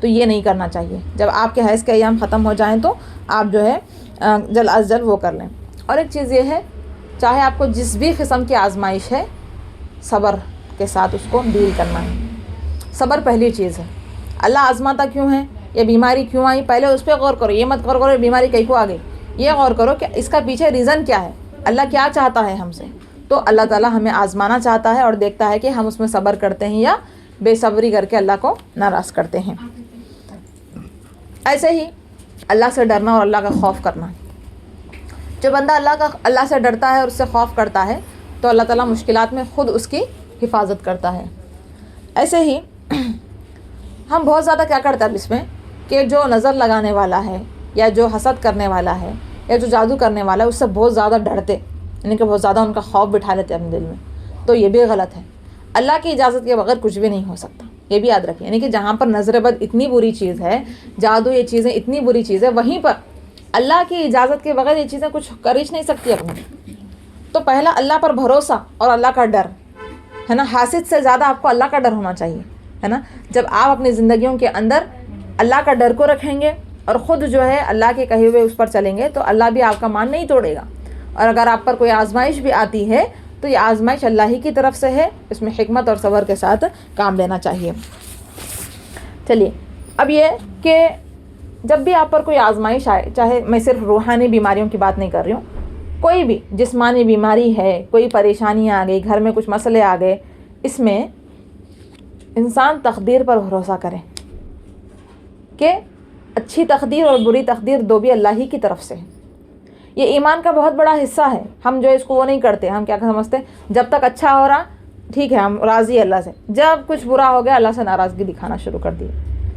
تو یہ نہیں کرنا چاہیے. جب آپ کے حیض کے ایام ختم ہو جائیں تو آپ جو ہے جلد از جلد وہ کر لیں. اور ایک چیز یہ ہے، چاہے آپ کو جس بھی قسم کی آزمائش ہے، صبر کے ساتھ اس کو ڈیل کرنا ہے. صبر پہلی چیز ہے. اللہ آزماتا کیوں ہے، یہ بیماری کیوں آئی، پہلے اس پہ غور کرو. یہ مت غور کرو بیماری کہیں کو آ گئی، یہ غور کرو کہ اس کا پیچھے ریزن کیا ہے، اللہ کیا چاہتا ہے ہم سے. تو اللہ تعالیٰ ہمیں آزمانا چاہتا ہے اور دیکھتا ہے کہ ہم اس میں صبر کرتے ہیں یا بے صبری کر کے اللہ کو ناراض کرتے ہیں. ایسے ہی اللہ سے ڈرنا اور اللہ کا خوف کرنا. جو بندہ اللہ سے ڈرتا ہے اور اس سے خوف کرتا ہے تو اللہ تعالیٰ مشکلات میں خود اس کی حفاظت کرتا ہے. ایسے ہی ہم بہت زیادہ کیا کرتے ہیں اب اس میں کہ جو نظر لگانے والا ہے یا جو حسد کرنے والا ہے یا جو جادو کرنے والا ہے اس سے بہت زیادہ ڈرتے، یعنی کہ بہت زیادہ ان کا خوف بٹھا لیتے اپنے دل میں. تو یہ بھی غلط ہے. اللہ کی اجازت کے بغیر کچھ بھی نہیں ہو سکتا، یہ بھی یاد رکھیں. یعنی کہ جہاں پر نظر بد اتنی بری چیز ہے، جادو یہ چیزیں اتنی بری چیز ہے، وہیں پر اللہ کی اجازت کے بغیر یہ چیزیں کچھ کر ہی نہیں سکتی اپنے. تو پہلا اللہ پر بھروسہ اور اللہ کا ڈر ہے نا. حاسد سے زیادہ آپ کو اللہ کا ڈر ہونا چاہیے، ہے نا. جب آپ اپنی زندگیوں کے اندر اللہ کا ڈر کو رکھیں گے اور خود جو ہے اللہ کے کہے ہوئے اس پر چلیں گے تو اللہ بھی آپ کا مان نہیں توڑے گا. اور اگر آپ پر کوئی آزمائش بھی آتی ہے تو یہ آزمائش اللہ ہی کی طرف سے ہے، اس میں حکمت اور صبر کے ساتھ کام لینا چاہیے. چلیے اب یہ کہ جب بھی آپ پر کوئی آزمائش آئے، چاہے میں صرف روحانی بیماریوں کی بات نہیں کر رہی ہوں، کوئی بھی جسمانی بیماری ہے، کوئی پریشانیاں آ گئی، گھر میں کچھ مسئلے آ گئے، اس میں انسان تقدیر پر بھروسہ کرے کہ اچھی تقدیر اور بری تقدیر دو بھی اللہ ہی کی طرف سے ہے. یہ ایمان کا بہت بڑا حصہ ہے. ہم جو اس کو وہ نہیں کرتے، ہم کیا سمجھتے جب تک اچھا ہو رہا ٹھیک ہے ہم راضی اللہ سے، جب کچھ برا ہو گیا اللہ سے ناراضگی دکھانا شروع کر دی.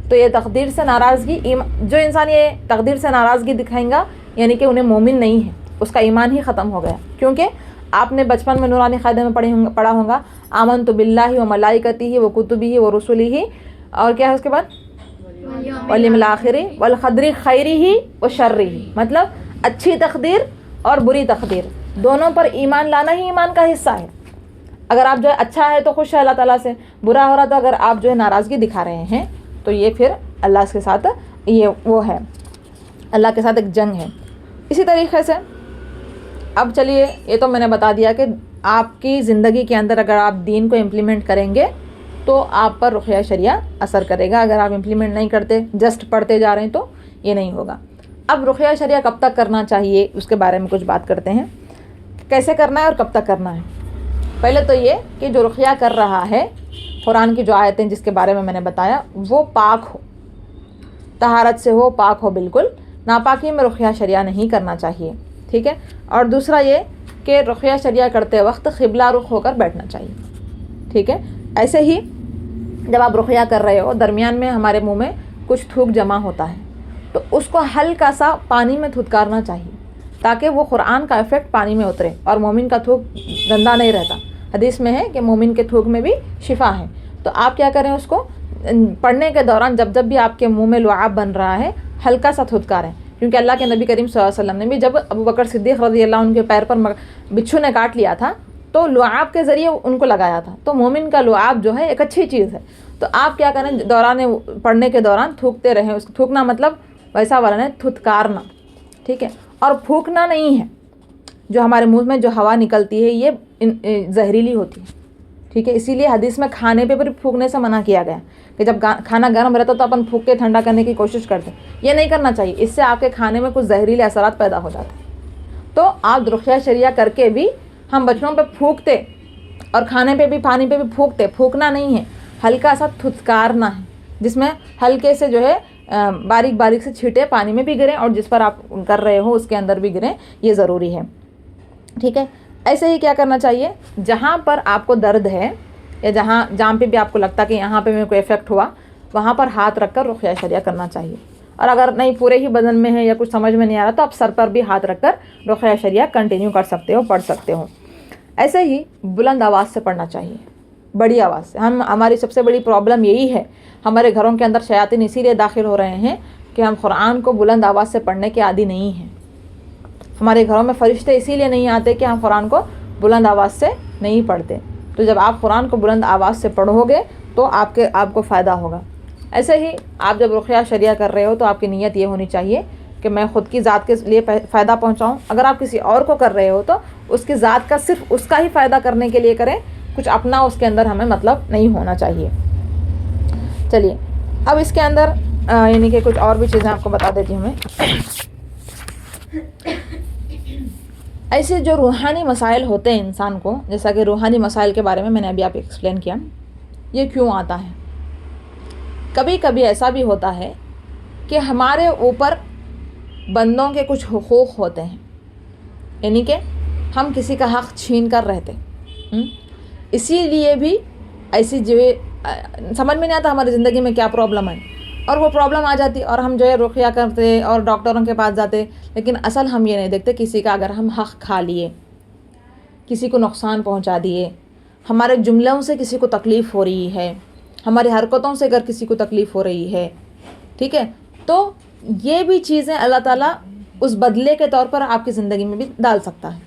تو یہ تقدیر سے ناراضگی، جو انسان یہ تقدیر سے ناراضگی دکھائیں گا یعنی کہ انہیں مومن نہیں ہے، اس کا ایمان ہی ختم ہو گیا. کیونکہ آپ نے بچپن میں نورانی قاعدے میں پڑھا ہوگا آمنت باللہ و ملائکتہ و کتبہ و رسلہ، اور کیا ہے اس کے بعد والیوم الآخر والقدر خیرہ و شرہ، مطلب اچھی تقدیر اور بری تقدیر دونوں پر ایمان لانا ہی ایمان کا حصہ ہے. اگر آپ جو ہے اچھا ہے تو خوش ہے اللہ تعالیٰ سے، برا ہو رہا تو اگر آپ جو ہے ناراضگی دکھا رہے ہیں تو یہ پھر اللہ کے ساتھ یہ وہ ہے، اللہ کے ساتھ ایک جنگ ہے. اسی طریقے سے اب چلیے یہ تو میں نے بتا دیا کہ آپ کی زندگی کے اندر اگر آپ دین کو امپلیمنٹ کریں گے تو آپ پر رقیہ شریعہ اثر کرے گا. اگر آپ امپلیمنٹ نہیں کرتے، جسٹ پڑھتے جا رہے ہیں تو یہ نہیں ہوگا. اب رقیہ شریعہ کب تک کرنا چاہیے اس کے بارے میں کچھ بات کرتے ہیں، کیسے کرنا ہے اور کب تک کرنا ہے. پہلے تو یہ کہ جو رقیہ کر رہا ہے، قرآن کی جو آیتیں جس کے بارے میں نے بتایا وہ پاک ہو، طہارت سے ہو، پاک ہو بالکل. ناپاکی میں رقیہ شریعہ نہیں کرنا چاہیے، ٹھیک ہے. اور دوسرا یہ کہ رقیہ شریعہ کرتے وقت قبلہ رخ ہو کر بیٹھنا چاہیے، ٹھیک ہے. ایسے ہی جب آپ رقیہ کر رہے ہو درمیان میں ہمارے منہ میں کچھ تھوک جمع ہوتا ہے تو اس کو ہلکا سا پانی میں دھتکارنا چاہیے تاکہ وہ قرآن کا ایفیکٹ پانی میں اترے اور مومن کا تھوک گندا نہیں رہتا. حدیث میں ہے کہ مومن کے تھوک میں بھی شفا ہے. تو آپ کیا کریں، اس کو پڑھنے کے دوران جب بھی آپ کے منہ میں لعاب بن رہا ہے ہلکا سا دھتکاریں، کیونکہ اللہ کے نبی کریم صلی اللہ علیہ وسلم نے بھی جب ابو بکر صدیق رضی اللہ عنہ کے پیر پر بچھو نے کاٹ لیا تھا تو لعاب کے ذریعے ان کو لگایا تھا. تو مومن کا لعاب جو ہے ایک اچھی چیز ہے. تو آپ کیا کریں، دوران پڑھنے کے دوران تھوکتے رہیں. اس کو تھوکنا مطلب ویسا والا نہیں، تھتکارنا، ٹھیک ہے. اور پھونکنا نہیں ہے. جو ہمارے منہ میں جو ہوا نکلتی ہے یہ زہریلی ہوتی ہے، ٹھیک ہے. اسی لیے حدیث میں کھانے پہ بھی پھونکنے سے منع کیا گیا کہ جب کھانا گرم رہتا تو اپن پھونک کے ٹھنڈا کرنے کی کوشش کرتے ہیں. یہ نہیں کرنا چاہیے، اس سے آپ کے کھانے میں کچھ زہریلے اثرات پیدا ہو جاتے ہیں. تو آپ رقیہ شریعہ کر کے بھی ہم بچوں پہ پھونکتے اور کھانے پہ بھی پانی پہ بھی پھونکتے. پھونکنا نہیں ہے، ہلکا سا تھتکارنا ہے جس میں ہلکے سے جو ہے باریک باریک سے چھینٹے پانی میں بھی گریں اور جس پر آپ کر رہے ہو اس کے اندر بھی گریں. یہ ضروری ہے، ٹھیک ہے. ایسے ہی کیا کرنا چاہیے، جہاں پر آپ کو درد ہے یا جہاں پہ بھی آپ کو لگتا کہ یہاں پہ میرے کو افیکٹ ہوا وہاں پر ہاتھ رکھ کر رقیہ شریعہ کرنا چاہیے. اور اگر نہیں پورے ہی بدن میں ہے یا کچھ سمجھ میں نہیں آ رہا تو آپ سر پر بھی ہاتھ رکھ کر رقیہ شریعہ کنٹینیو کر سکتے ہو، پڑھ سکتے ہو. ایسے ہی بلند آواز سے پڑھنا چاہیے، بڑی آواز سے. ہماری سب سے بڑی پرابلم یہی ہے، ہمارے گھروں کے اندر شیاطین اسی لیے داخل ہو رہے ہیں کہ ہم قرآن کو بلند آواز سے پڑھنے کے عادی نہیں ہیں. ہمارے گھروں میں فرشتے اسی لیے نہیں آتے کہ ہم قرآن کو بلند آواز سے نہیں پڑھتے. تو جب آپ قرآن کو بلند آواز سے پڑھو گے تو آپ کو فائدہ ہوگا. ایسے ہی آپ جب رقیہ شریعہ کر رہے ہو تو آپ کی نیت یہ ہونی چاہیے کہ میں خود کی ذات کے لیے فائدہ پہنچاؤں. اگر آپ کسی اور کو کر رہے ہو تو اس کی ذات کا صرف اس کا ہی فائدہ کرنے کے لیے کریں، کچھ اپنا اس کے اندر ہمیں مطلب نہیں ہونا چاہیے. چلیے اب اس کے اندر یعنی کہ کچھ اور بھی چیزیں آپ کو بتا دیتی ہوں میں. ایسے جو روحانی مسائل ہوتے ہیں انسان کو، جیسا کہ روحانی مسائل کے بارے میں نے ابھی آپ ایکسپلین کیا، یہ کیوں آتا ہے. کبھی کبھی ایسا بھی ہوتا ہے کہ ہمارے اوپر بندوں کے کچھ حقوق ہوتے ہیں، یعنی کہ ہم کسی کا حق چھین کر رہتے. اسی لیے بھی ایسی جو سمجھ میں نہیں آتا ہماری زندگی میں کیا پرابلم ہے، اور وہ پرابلم آ جاتی اور ہم جو ہے رقیہ کرتے اور ڈاکٹروں کے پاس جاتے. لیکن اصل ہم یہ نہیں دیکھتے کسی کا اگر ہم حق کھا لیے، کسی کو نقصان پہنچا دیے، ہمارے جملوں سے کسی کو تکلیف ہو رہی ہے، ہماری حرکتوں سے اگر کسی کو تکلیف ہو رہی ہے، ٹھیک ہے، تو یہ بھی چیزیں اللہ تعالیٰ اس بدلے کے طور پر آپ کی زندگی میں بھی ڈال سکتا ہے.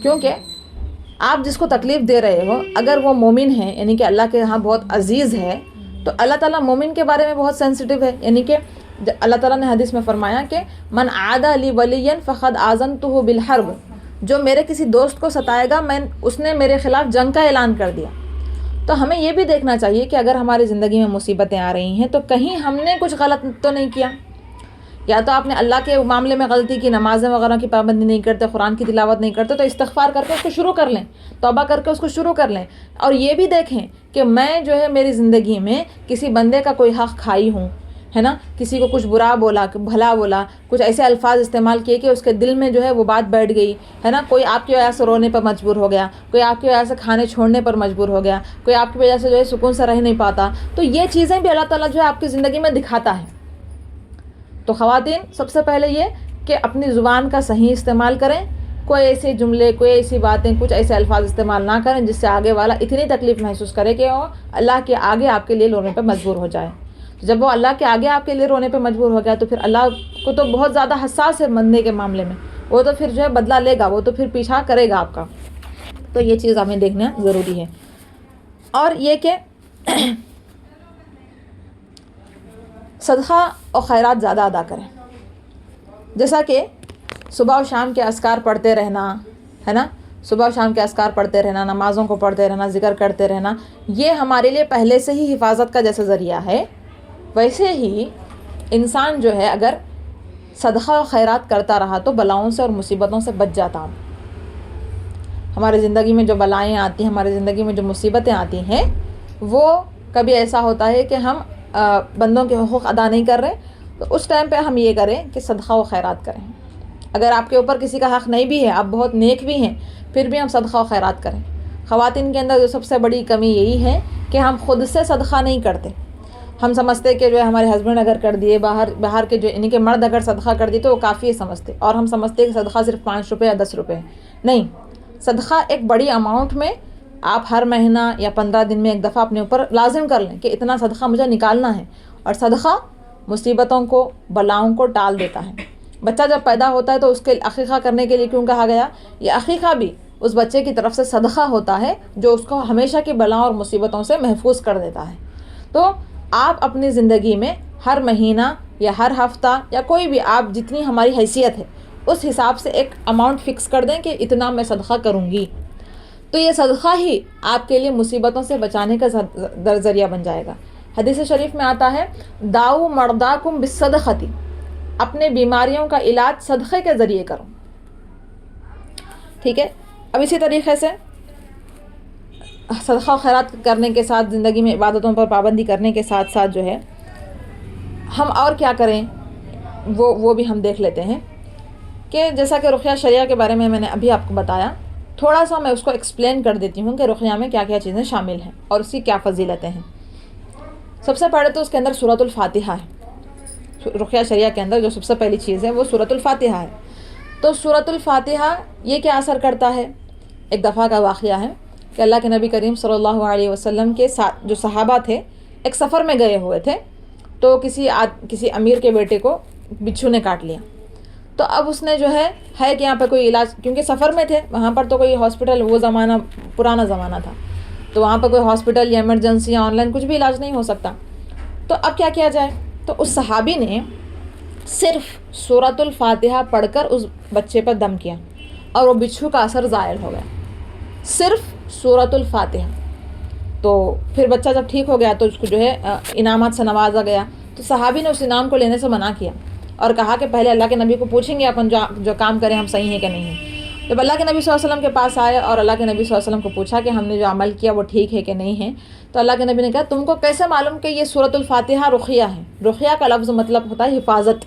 کیونکہ آپ جس کو تکلیف دے رہے ہو اگر وہ مومن ہے، یعنی کہ اللہ کے یہاں بہت عزیز ہے، تو اللہ تعالیٰ مومن کے بارے میں بہت سینسٹیو ہے. یعنی کہ اللہ تعالیٰ نے حدیث میں فرمایا کہ من عادى لی ولیا فقد آذنتہ بالحرب، جو میرے کسی دوست کو ستائے گا اس نے میرے خلاف جنگ کا اعلان کر دیا. تو ہمیں یہ بھی دیکھنا چاہیے کہ اگر ہماری زندگی میں مصیبتیں آ رہی ہیں تو کہیں ہم نے کچھ غلط تو نہیں کیا. یا تو آپ نے اللہ کے معاملے میں غلطی کی، نمازیں وغیرہ کی پابندی نہیں کرتے، قرآن کی تلاوت نہیں کرتے، تو استغفار کر کے اس کو شروع کر لیں، توبہ کر کے اس کو شروع کر لیں. اور یہ بھی دیکھیں کہ میں جو ہے میری زندگی میں کسی بندے کا کوئی حق کھائی ہوں، ہے نا، کسی کو کچھ برا بولا، بھلا بولا، کچھ ایسے الفاظ استعمال کیے کہ اس کے دل میں جو ہے وہ بات بیٹھ گئی، ہے نا. کوئی آپ کی وجہ سے رونے پر مجبور ہو گیا، کوئی آپ کی وجہ سے کھانے چھوڑنے پر مجبور ہو گیا، کوئی آپ کی وجہ سے جو ہے سکون سے رہ نہیں پاتا. تو یہ چیزیں بھی اللہ تعالیٰ جو ہے آپ کی زندگی میں دکھاتا ہے. تو خواتین سب سے پہلے یہ کہ اپنی زبان کا صحیح استعمال کریں، کوئی ایسے جملے، کوئی ایسی باتیں، کچھ ایسے الفاظ استعمال نہ کریں جس سے آگے والا اتنی تکلیف محسوس کرے کہ وہ اللہ کے آگے آپ کے لیے رونے پہ مجبور ہو جائے. جب وہ اللہ کے آگے آپ کے لیے رونے پہ مجبور ہو گیا تو پھر اللہ کو تو بہت زیادہ حساس ہے بندے کے معاملے میں، وہ تو پھر جو ہے بدلہ لے گا، وہ تو پھر پیچھا کرے گا آپ کا. تو یہ چیز ہمیں دیکھنا ضروری ہے. اور یہ کہ صدقہ اور خیرات زیادہ ادا کریں، جیسا کہ صبح و شام کے اذکار پڑھتے رہنا ہے نا، صبح و شام کے اذکار پڑھتے رہنا، نمازوں کو پڑھتے رہنا، ذکر کرتے رہنا، یہ ہمارے لیے پہلے سے ہی حفاظت کا جیسا ذریعہ ہے. ویسے ہی انسان جو ہے اگر صدقہ و خیرات کرتا رہا تو بلاؤں سے اور مصیبتوں سے بچ جاتا. ہمارے زندگی میں جو بلائیں آتی ہیں، ہمارے زندگی میں جو مصیبتیں آتی ہیں، وہ کبھی ایسا ہوتا ہے کہ ہم بندوں کے حقوق ادا نہیں کر رہے، تو اس ٹائم پہ ہم یہ کریں کہ صدقہ و خیرات کریں. اگر آپ کے اوپر کسی کا حق نہیں بھی ہے، آپ بہت نیک بھی ہیں، پھر بھی ہم صدقہ و خیرات کریں. خواتین کے اندر جو سب سے بڑی کمی یہی ہے کہ ہم خود سے صدقہ نہیں کرتے. ہم سمجھتے کہ جو ہے ہمارے ہسبینڈ اگر کر دیے، باہر کے جو ان کے مرد اگر صدقہ کر دیے تو وہ کافی ہے سمجھتے، اور ہم سمجھتے کہ صدقہ صرف 5 روپے یا 10 روپے. نہیں، صدقہ ایک بڑی اماؤنٹ میں آپ ہر مہینہ یا 15 دن میں ایک دفعہ اپنے اوپر لازم کر لیں کہ اتنا صدقہ مجھے نکالنا ہے. اور صدقہ مصیبتوں کو، بلاؤں کو ٹال دیتا ہے. بچہ جب پیدا ہوتا ہے تو اس کے عقیقہ کرنے کے لیے کیوں کہا گیا؟ یہ عقیقہ بھی اس بچے کی طرف سے صدقہ ہوتا ہے جو اس کو ہمیشہ کی بلاؤں اور مصیبتوں سے محفوظ کر دیتا ہے. تو آپ اپنی زندگی میں ہر مہینہ یا ہر ہفتہ یا کوئی بھی، آپ جتنی ہماری حیثیت ہے اس حساب سے ایک اماؤنٹ فکس کر دیں کہ اتنا میں صدقہ کروں گی. تو یہ صدقہ ہی آپ کے لیے مصیبتوں سے بچانے کا ذریعہ بن جائے گا. حدیث شریف میں آتا ہے داؤ مرداکم بالصدقۃ، اپنے بیماریوں کا علاج صدقے کے ذریعے کرو. ٹھیک ہے. اب اسی طریقے سے صدقہ و خیرات کرنے کے ساتھ، زندگی میں عبادتوں پر پابندی کرنے کے ساتھ ساتھ جو ہے ہم اور کیا کریں وہ بھی ہم دیکھ لیتے ہیں. کہ جیسا کہ رقیہ شریعہ کے بارے میں نے ابھی آپ کو بتایا، تھوڑا سا میں اس کو ایکسپلین کر دیتی ہوں کہ رقیہ میں کیا کیا چیزیں شامل ہیں اور اس کی کیا فضیلتیں ہیں. سب سے پہلے تو اس کے اندر سورۃ الفاتحہ ہے. رقیہ شریعہ کے اندر جو سب سے پہلی چیز ہے وہ سورۃ الفاتحہ ہے. تو سورۃ الفاتحہ یہ کیا اثر کرتا ہے؟ ایک دفعہ کا واقعہ ہے کہ اللہ کے نبی کریم صلی اللہ علیہ وسلم کے ساتھ جو صحابہ تھے ایک سفر میں گئے ہوئے تھے، تو کسی امیر کے بیٹے کو بچھو نے کاٹ لیا. تو اب اس نے جو ہے کہ یہاں پہ کوئی علاج، کیونکہ سفر میں تھے، وہاں پر تو کوئی ہاسپٹل، وہ زمانہ پرانا زمانہ تھا، تو وہاں پر کوئی ہاسپٹل یا ایمرجنسی یا آن لائن کچھ بھی علاج نہیں ہو سکتا. تو اب کیا کیا جائے؟ تو اس صحابی نے صرف سورۃ الفاتحہ پڑھ کر اس بچے پر دم کیا اور وہ بچھو کا اثر زائل ہو گیا. صرف سورۃ الفاتحہ. تو پھر بچہ جب ٹھیک ہو گیا تو اس کو جو ہے انعامات سے نوازا گیا. تو صحابی نے اس انعام کو لینے سے منع کیا اور کہا کہ پہلے اللہ کے نبی کو پوچھیں گے اپن جو کام کریں ہم صحیح ہیں کہ نہیں ہیں. جب اللہ کے نبی صلی اللہ علیہ وسلم کے پاس آئے اور اللہ کے نبی صلی اللہ علیہ وسلم کو پوچھا کہ ہم نے جو عمل کیا وہ ٹھیک ہے کہ نہیں ہے، تو اللہ کے نبی نے کہا تم کو کیسے معلوم کہ یہ سورۃ الفاتحہ رقیہ ہے؟ رقیہ کا لفظ مطلب ہوتا ہے حفاظت.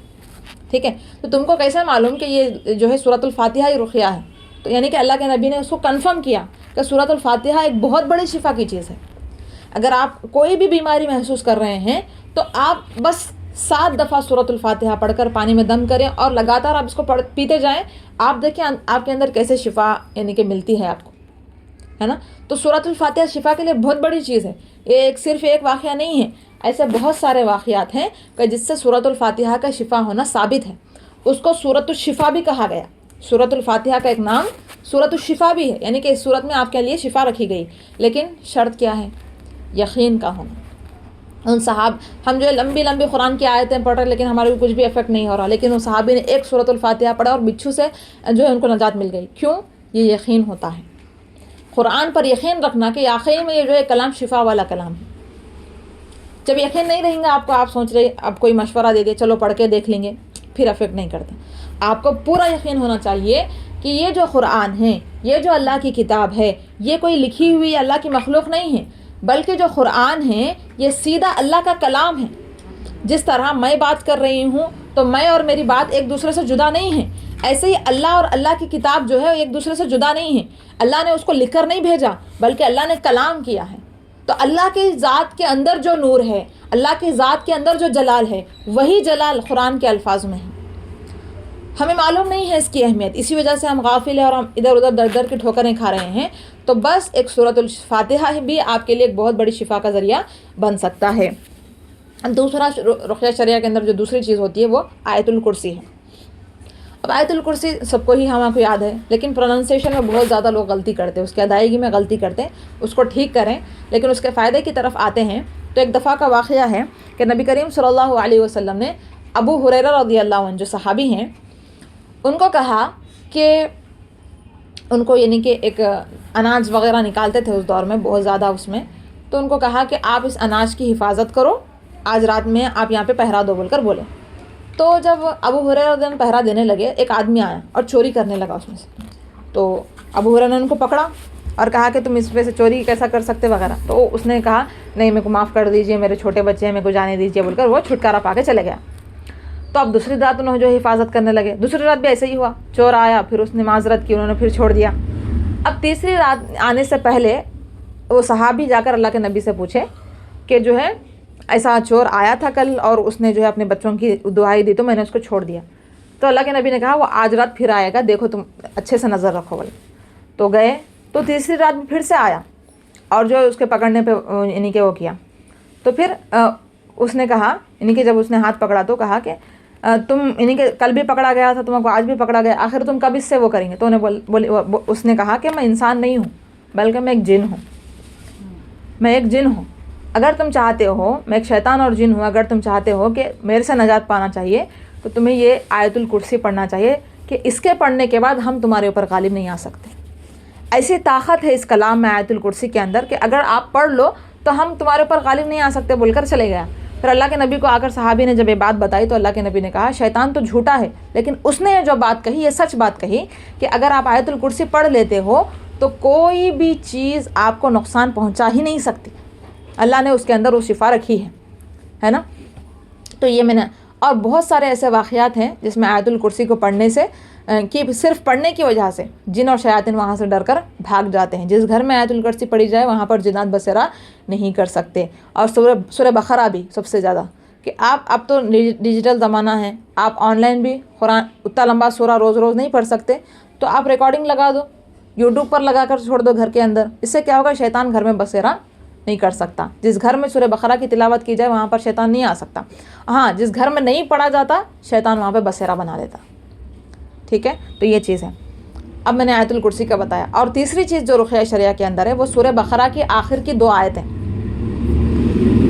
ٹھیک ہے. تو تم کو کیسے معلوم کہ یہ جو ہے سورۃ الفاتحہ ہی رقیہ ہے؟ تو یعنی کہ اللہ کے نبی نے اس کو کنفرم کیا کہ سورۃ الفاتحہ ایک بہت بڑی شفا کی چیز ہے. اگر آپ کوئی بھی بیماری محسوس کر رہے ہیں تو آپ بس 7 دفعہ سورۃ الفاتحہ پڑھ کر پانی میں دم کریں اور لگاتار آپ اس کو پیتے جائیں. آپ دیکھیں آپ کے اندر کیسے شفا یعنی کہ ملتی ہے آپ کو، ہے نا. تو سورۃ الفاتحہ شفا کے لیے بہت بڑی چیز ہے. یہ صرف ایک واقعہ نہیں ہے، ایسے بہت سارے واقعات ہیں کہ جس سے سورۃ الفاتحہ کا شفا ہونا ثابت ہے. اس کو سورۃ الشفا بھی کہا گیا. سورۃ الفاتحہ کا ایک نام سورۃ الشفا بھی ہے، یعنی کہ اس سورت میں آپ کے لیے شفا رکھی گئی. لیکن شرط کیا ہے؟ یقین کا ہونا. ہم جو ہے لمبی قرآن کی آیتیں پڑھ رہے لیکن ہمارے کو کچھ بھی افیکٹ نہیں ہو رہا، لیکن وہ صحابی نے ایک سورۃ الفاتحہ پڑھا اور بچھو سے جو ہے ان کو نجات مل گئی. کیوں؟ یہ یقین ہوتا ہے. قرآن پر یقین رکھنا کہ آخر میں یہ جو ہے کلام شفا والا کلام ہے. جب یقین نہیں رہیں گا آپ کو، آپ سوچ رہے اب کوئی مشورہ دے دے چلو پڑھ کے دیکھ لیں گے، پھر افیکٹ نہیں کرتا. آپ کو پورا یقین ہونا چاہیے کہ یہ جو قرآن ہے، یہ جو اللہ کی کتاب ہے، یہ کوئی لکھی ہوئی اللہ کی مخلوق نہیں ہے، بلکہ جو قرآن ہے یہ سیدھا اللہ کا کلام ہے. جس طرح میں بات کر رہی ہوں تو میں اور میری بات ایک دوسرے سے جدا نہیں ہے، ایسے ہی اللہ اور اللہ کی کتاب جو ہے ایک دوسرے سے جدا نہیں ہے. اللہ نے اس کو لکھ کر نہیں بھیجا بلکہ اللہ نے کلام کیا ہے. تو اللہ کی ذات کے اندر جو نور ہے، اللہ کی ذات کے اندر جو جلال ہے، وہی جلال قرآن کے الفاظ میں ہے. ہمیں معلوم نہیں ہے اس کی اہمیت، اسی وجہ سے ہم غافل ہیں اور ہم ادھر ادھر در کی ٹھوکریں کھا رہے ہیں. تو بس ایک سورۃ الفاتحہ بھی آپ کے لیے ایک بہت بڑی شفا کا ذریعہ بن سکتا ہے. دوسرا رقیہ شرعیہ کے اندر جو دوسری چیز ہوتی ہے وہ آیت الکرسی ہے۔ اب آیت الکرسی سب کو ہی ہمارے کو یاد ہے، لیکن پروننسیشن میں بہت زیادہ لوگ غلطی کرتے ہیں، اس کی ادائیگی میں غلطی کرتے ہیں، اس کو ٹھیک کریں لیکن اس کے فائدے کی طرف آتے ہیں۔ تو ایک دفعہ کا واقعہ ہے کہ نبی کریم صلی اللہ علیہ وسلم نے ابو ہریرہ رضی اللہ عنہ جو صحابی ہیں ان کو کہا کہ ان کو یعنی کہ ایک اناج وغیرہ نکالتے تھے اس دور میں بہت زیادہ اس میں، تو ان کو کہا کہ آپ اس اناج کی حفاظت کرو، آج رات میں آپ یہاں پہ پہرا دو بول کر بولے۔ تو جب ابو ہریرہ رضی اللہ عنہ پہرا دینے لگے، ایک آدمی آیا اور چوری کرنے لگا اس میں سے، تو ابو ہریرہ نے ان کو پکڑا اور کہا کہ تم اس پہ سے چوری کیسا کر سکتے وغیرہ، تو اس نے کہا نہیں میرے کو معاف کر دیجئے، میرے چھوٹے بچے ہیں، میرے کو جانے دیجئے بول کر وہ چھٹکارا پا کے چلے گیا۔ تو اب دوسری رات انہوں نے جو حفاظت کرنے لگے، دوسری رات بھی ایسے ہی ہوا، چور آیا، پھر اس نے معذرت کی، انہوں نے پھر چھوڑ دیا۔ اب تیسری رات آنے سے پہلے وہ صحابی جا کر اللہ کے نبی سے پوچھے کہ جو ہے ایسا چور آیا تھا کل اور اس نے جو ہے اپنے بچوں کی دعائی دی تو میں نے اس کو چھوڑ دیا۔ تو اللہ کے نبی نے کہا وہ آج رات پھر آئے گا، دیکھو تم اچھے سے نظر رکھو بولے۔ تو گئے تو تیسری رات میں پھر سے آیا اور جو اس کے پکڑنے پہ یعنی کہ وہ کیا، تو پھر اس نے کہا یعنی کہ جب اس نے ہاتھ پکڑا تو کہا کہ تم یعنی کہ کل بھی پکڑا گیا تھا، تم کو آج بھی پکڑا گیا، آخر تم کب اس سے وہ کریں گے؟ تو انہیں اس نے کہا کہ میں انسان نہیں ہوں بلکہ میں ایک جن ہوں، میں ایک جن ہوں، اگر تم چاہتے ہو، میں ایک شیطان اور جن ہوں، اگر تم چاہتے ہو کہ میرے سے نجات پانا چاہیے تو تمہیں یہ آیت الکرسی پڑھنا چاہیے کہ اس کے پڑھنے کے بعد ہم تمہارے اوپر غالب نہیں آ سکتے۔ ایسی طاقت ہے اس کلام میں آیت الکرسی کے اندر کہ اگر آپ پڑھ لو تو ہم تمہارے اوپر غالب نہیں آ سکتے بول کر چلے گیا۔ پھر اللہ کے نبی کو آ کر صحابی نے جب یہ بات بتائی تو اللہ کے نبی نے کہا شیطان تو جھوٹا ہے لیکن اس نے جو بات کہی یہ سچ بات کہی کہ اگر آپ آیت الکرسی پڑھ لیتے ہو تو کوئی بھی چیز آپ کو نقصان پہنچا ہی نہیں سکتی، اللہ نے اس کے اندر وہ شفا رکھی ہے نا۔ تو یہ میں نے اور بہت سارے ایسے واقعات ہیں جس میں آیت الکرسی کو پڑھنے سے کہ صرف پڑھنے کی وجہ سے جن اور شیاطین وہاں سے ڈر کر بھاگ جاتے ہیں۔ جس گھر میں آیت الکرسی پڑھی جائے وہاں پر جنات بسیرا نہیں کر سکتے۔ اور سورہ بقرہ بھی سب سے زیادہ کہ آپ اب تو ڈیجیٹل زمانہ ہے، آپ آن لائن بھی قرآن اتنا لمبا سورہ روز نہیں پڑھ سکتے تو آپ ریکارڈنگ لگا دو، یوٹیوب پر لگا کر چھوڑ دو گھر کے اندر، اس سے کیا ہوگا شیطان گھر میں بسیرا نہیں کر سکتا۔ جس گھر میں سورہ بقرہ کی تلاوت کی جائے وہاں پر شیطان نہیں آ سکتا، ہاں جس گھر میں نہیں پڑھا جاتا شیطان وہاں پہ بسیرا بنا دیتا، ٹھیک ہے۔ تو یہ چیز ہے، اب میں نے آیت الکرسی کا بتایا۔ اور تیسری چیز جو رقیہ شرعیہ کے اندر ہے وہ سورہ بقرہ کی آخر کی 2 آیتیں،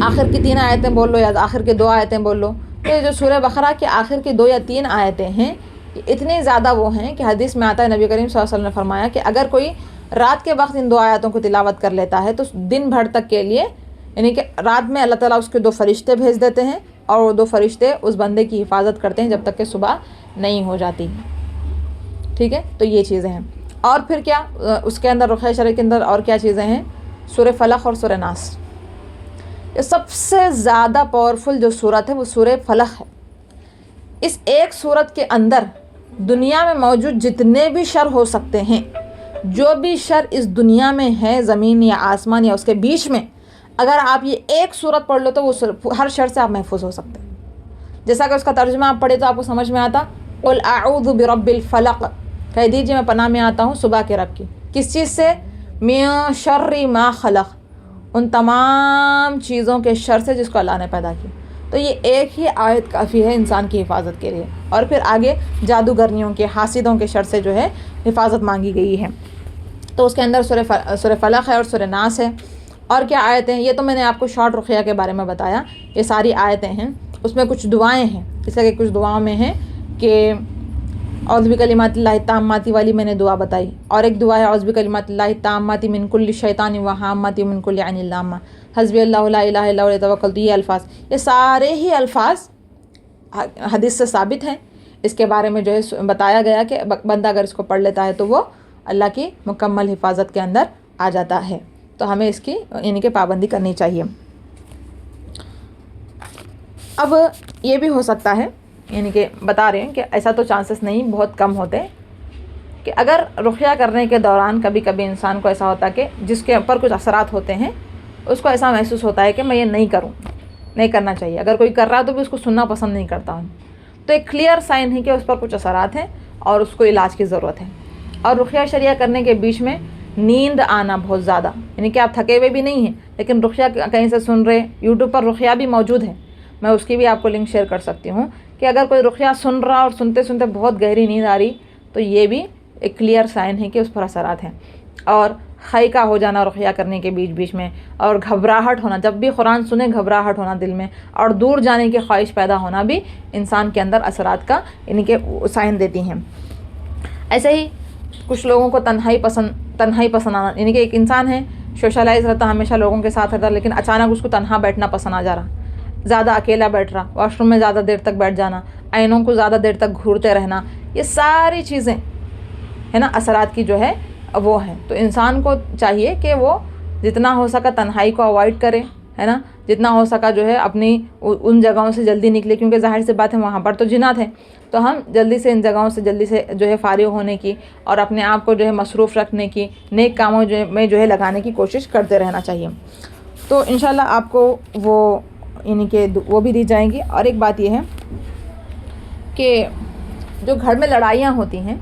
آخر کی 3 آیتیں بول لو یا آخر کی 2 آیتیں بول لو، تو یہ جو سورہ بقرہ کی آخر کی 2 یا 3 آیتیں ہیں اتنی زیادہ وہ ہیں کہ حدیث میں آتا ہے نبی کریم صلی اللہ علیہ وسلم نے فرمایا کہ اگر کوئی رات کے وقت ان 2 آیتوں کو تلاوت کر لیتا ہے تو دن بھر تک کے لیے یعنی کہ رات میں اللہ تعالیٰ اس کے 2 فرشتے بھیج دیتے ہیں اور وہ 2 فرشتے اس بندے کی حفاظت کرتے ہیں جب تک کہ صبح نہیں ہو جاتی، ٹھیک ہے۔ تو یہ چیزیں ہیں۔ اور پھر کیا اس کے اندر رقیہ شرعیہ کے اندر اور کیا چیزیں ہیں؟ سورہ فلق اور سورہ ناس۔ یہ سب سے زیادہ پاورفل جو صورت ہے وہ سورہ فلق ہے۔ اس ایک صورت کے اندر دنیا میں موجود جتنے بھی شر ہو سکتے ہیں، جو بھی شر اس دنیا میں ہے زمین یا آسمان یا اس کے بیچ میں، اگر آپ یہ ایک صورت پڑھ لو تو وہ ہر شر سے آپ محفوظ ہو سکتے ہیں۔ جیسا کہ اس کا ترجمہ آپ پڑھے تو آپ کو سمجھ میں آتا، قل اعوذ برب الفلق، کہہ دیجیے میں پناہ میں آتا ہوں صبح کے رب کی، کس چیز سے؟ من شر ما خلق، ان تمام چیزوں کے شر سے جس کو اللہ نے پیدا کیا۔ تو یہ ایک ہی آیت کافی ہے انسان کی حفاظت کے لیے۔ اور پھر آگے جادوگرنیوں کے، حاسدوں کے شر سے جو ہے حفاظت مانگی گئی ہے۔ تو اس کے اندر سورہ فلق ہے اور سورہ ناس ہے۔ اور کیا آیتیں ہیں؟ یہ تو میں نے آپ کو شارٹ رقیہ کے بارے میں بتایا، یہ ساری آیتیں ہیں۔ اس میں کچھ دعائیں ہیں، اس کے کچھ دعاؤں میں ہیں کہ اعوذ بکلمات اللہ التامات والی میں نے دعا بتائی، اور ایک دعا ہے اعوذ بکلمات اللہ التامات من کل شیطان وہامۃ من کل عین لامہ، حسبی اللہ لا الہ الا هو علیہ توکلت۔ یہ الفاظ، یہ سارے ہی الفاظ حدیث سے ثابت ہیں۔ اس کے بارے میں جو ہے بتایا گیا کہ بندہ اگر اس کو پڑھ لیتا ہے تو وہ اللہ کی مکمل حفاظت کے اندر آ جاتا ہے۔ تو ہمیں اس کی یعنی کہ پابندی کرنی چاہیے۔ اب یہ بھی ہو سکتا ہے، یعنی کہ بتا رہے ہیں کہ ایسا تو چانسز نہیں، بہت کم ہوتے، کہ اگر رقیہ کرنے کے دوران کبھی کبھی انسان کو ایسا ہوتا ہے کہ جس کے اوپر کچھ اثرات ہوتے ہیں اس کو ایسا محسوس ہوتا ہے کہ میں یہ نہیں کروں، نہیں کرنا چاہیے، اگر کوئی کر رہا ہے تو بھی اس کو سننا پسند نہیں کرتا ہوں، تو ایک کلیئر سائن ہے کہ اس پر کچھ اثرات ہیں اور اس کو علاج کی ضرورت ہے۔ اور رقیہ شرعیہ کرنے کے بیچ میں نیند آنا بہت زیادہ، یعنی کہ آپ تھکے ہوئے بھی نہیں ہیں لیکن رقیہ کہیں سے سن رہے، یوٹیوب پر رقیہ بھی موجود ہے، میں اس کی بھی آپ کو لنک شیئر کر سکتی ہوں کہ اگر کوئی رقیہ سن رہا اور سنتے سنتے بہت گہری نیند آ رہی تو یہ بھی ایک کلیئر سائن ہے کہ اس پر اثرات ہیں. اور خائقہ ہو جانا رقیہ کرنے کے بیچ میں، اور گھبراہٹ ہونا، جب بھی قرآن سنے گھبراہٹ ہونا دل میں، اور دور جانے کی خواہش پیدا ہونا بھی انسان کے اندر اثرات کا یعنی کہ سائن دیتی ہیں. ایسے ہی کچھ لوگوں کو تنہائی پسند آنا، یعنی کہ ایک انسان ہے سوشلائز رہتا، ہمیشہ لوگوں کے ساتھ رہتا، لیکن اچانک اس کو تنہا بیٹھنا پسند آ جا رہا، زیادہ اکیلا بیٹھ رہا، واش روم میں زیادہ دیر تک بیٹھ جانا، آئینوں کو زیادہ دیر تک گھورتے رہنا، یہ ساری چیزیں ہے نا اثرات کی جو ہے وہ ہیں. تو انسان کو چاہیے کہ وہ جتنا ہو سکا تنہائی کو اوائڈ کرے، ہے نا، جتنا ہو سکا جو ہے اپنی ان جگہوں سے جلدی نکلے، کیونکہ ظاہر سی بات ہے وہاں پر تو جنات ہیں. تو ہم جلدی سے ان جگہوں سے جلدی سے جو ہے فارغ ہونے کی اور اپنے آپ کو جو ہے مصروف رکھنے کی، نیک کاموں میں جو ہے لگانے کی کوشش کرتے رہنا چاہیے. تو انشاءاللہ آپ کو وہ یعنی کہ وہ بھی دی جائیں گی. اور ایک بات یہ ہے کہ جو گھر میں لڑائیاں ہوتی ہیں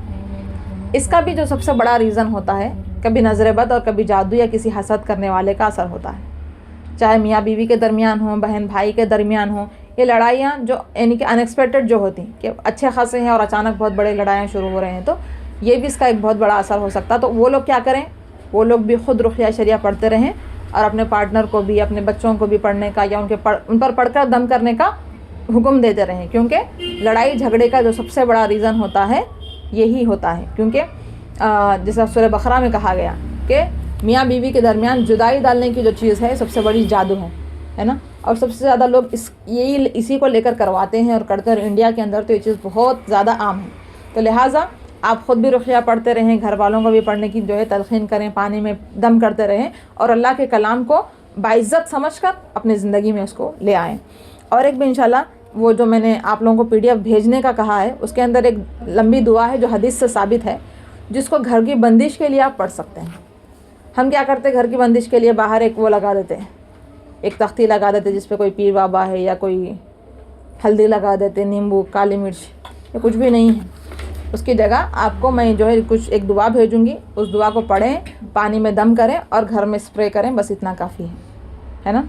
اس کا بھی جو سب سے بڑا ریزن ہوتا ہے کبھی نظر بد اور کبھی جادو یا کسی حسد کرنے والے کا اثر ہوتا ہے. چاہے میاں بیوی کے درمیان ہوں، بہن بھائی کے درمیان ہوں، یہ لڑائیاں جو یعنی کہ انیکسپیکٹڈ جو ہوتی ہیں کہ اچھے خاصے ہیں اور اچانک بہت بڑے لڑائیاں شروع ہو رہے ہیں، تو یہ بھی اس کا ایک بہت بڑا اثر ہو سکتا ہے. تو وہ لوگ کیا کریں، وہ لوگ بھی خود رقیہ شریعہ پڑھتے رہیں اور اپنے پارٹنر کو بھی، اپنے بچوں کو بھی پڑھنے کا یا ان پر پڑھ کر دم کرنے کا حکم دیتے رہیں، کیونکہ لڑائی جھگڑے کا جو سب سے بڑا ریزن ہوتا ہے یہی ہوتا ہے. کیونکہ جیسا سورہ بقرہ میں کہا گیا کہ میاں بیوی کے درمیان جدائی ڈالنے کی جو چیز ہے سب سے بڑی جادو ہے نا. اور سب سے زیادہ لوگ اسی کو لے کر کرواتے ہیں اور کرتے ہیں. انڈیا کے اندر تو یہ چیز بہت زیادہ عام ہے. تو لہٰذا آپ خود بھی رقیہ پڑھتے رہیں، گھر والوں کو بھی پڑھنے کی جو ہے تلقین کریں، پانی میں دم کرتے رہیں اور اللہ کے کلام کو باعزت سمجھ کر اپنی زندگی میں اس کو لے آئیں. اور ایک بھی انشاءاللہ وہ جو میں نے آپ لوگوں کو PDF بھیجنے کا کہا ہے اس کے اندر ایک لمبی دعا ہے جو حدیث سے ثابت ہے، جس کو گھر کی بندش کے لیے آپ پڑھ سکتے ہیں. ہم کیا کرتے ہیں، گھر کی بندش کے لیے باہر ایک وہ لگا دیتے ہیں، ایک تختی لگا دیتے جس پہ کوئی پیر بابا ہے یا کوئی ہلدی لگا دیتے، نیمبو، کالی مرچ، یہ کچھ بھی نہیں ہے. اس کی جگہ آپ کو میں جو ہے کچھ ایک دعا بھیجوں گی، اس دعا کو پڑھیں، پانی میں دم کریں اور گھر میں اسپرے کریں، بس اتنا کافی ہے نا.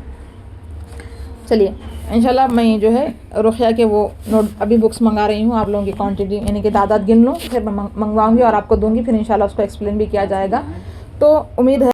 چلیے انشاءاللہ میں جو ہے رقیہ کے وہ نوٹ ابھی بکس منگا رہی ہوں، آپ لوگوں کی کوانٹٹی یعنی کہ تعداد گن لوں، پھر منگواؤں گی اور آپ کو دوں گی، پھر انشاءاللہ اس کو ایکسپلین بھی کیا جائے گا. تو امید ہے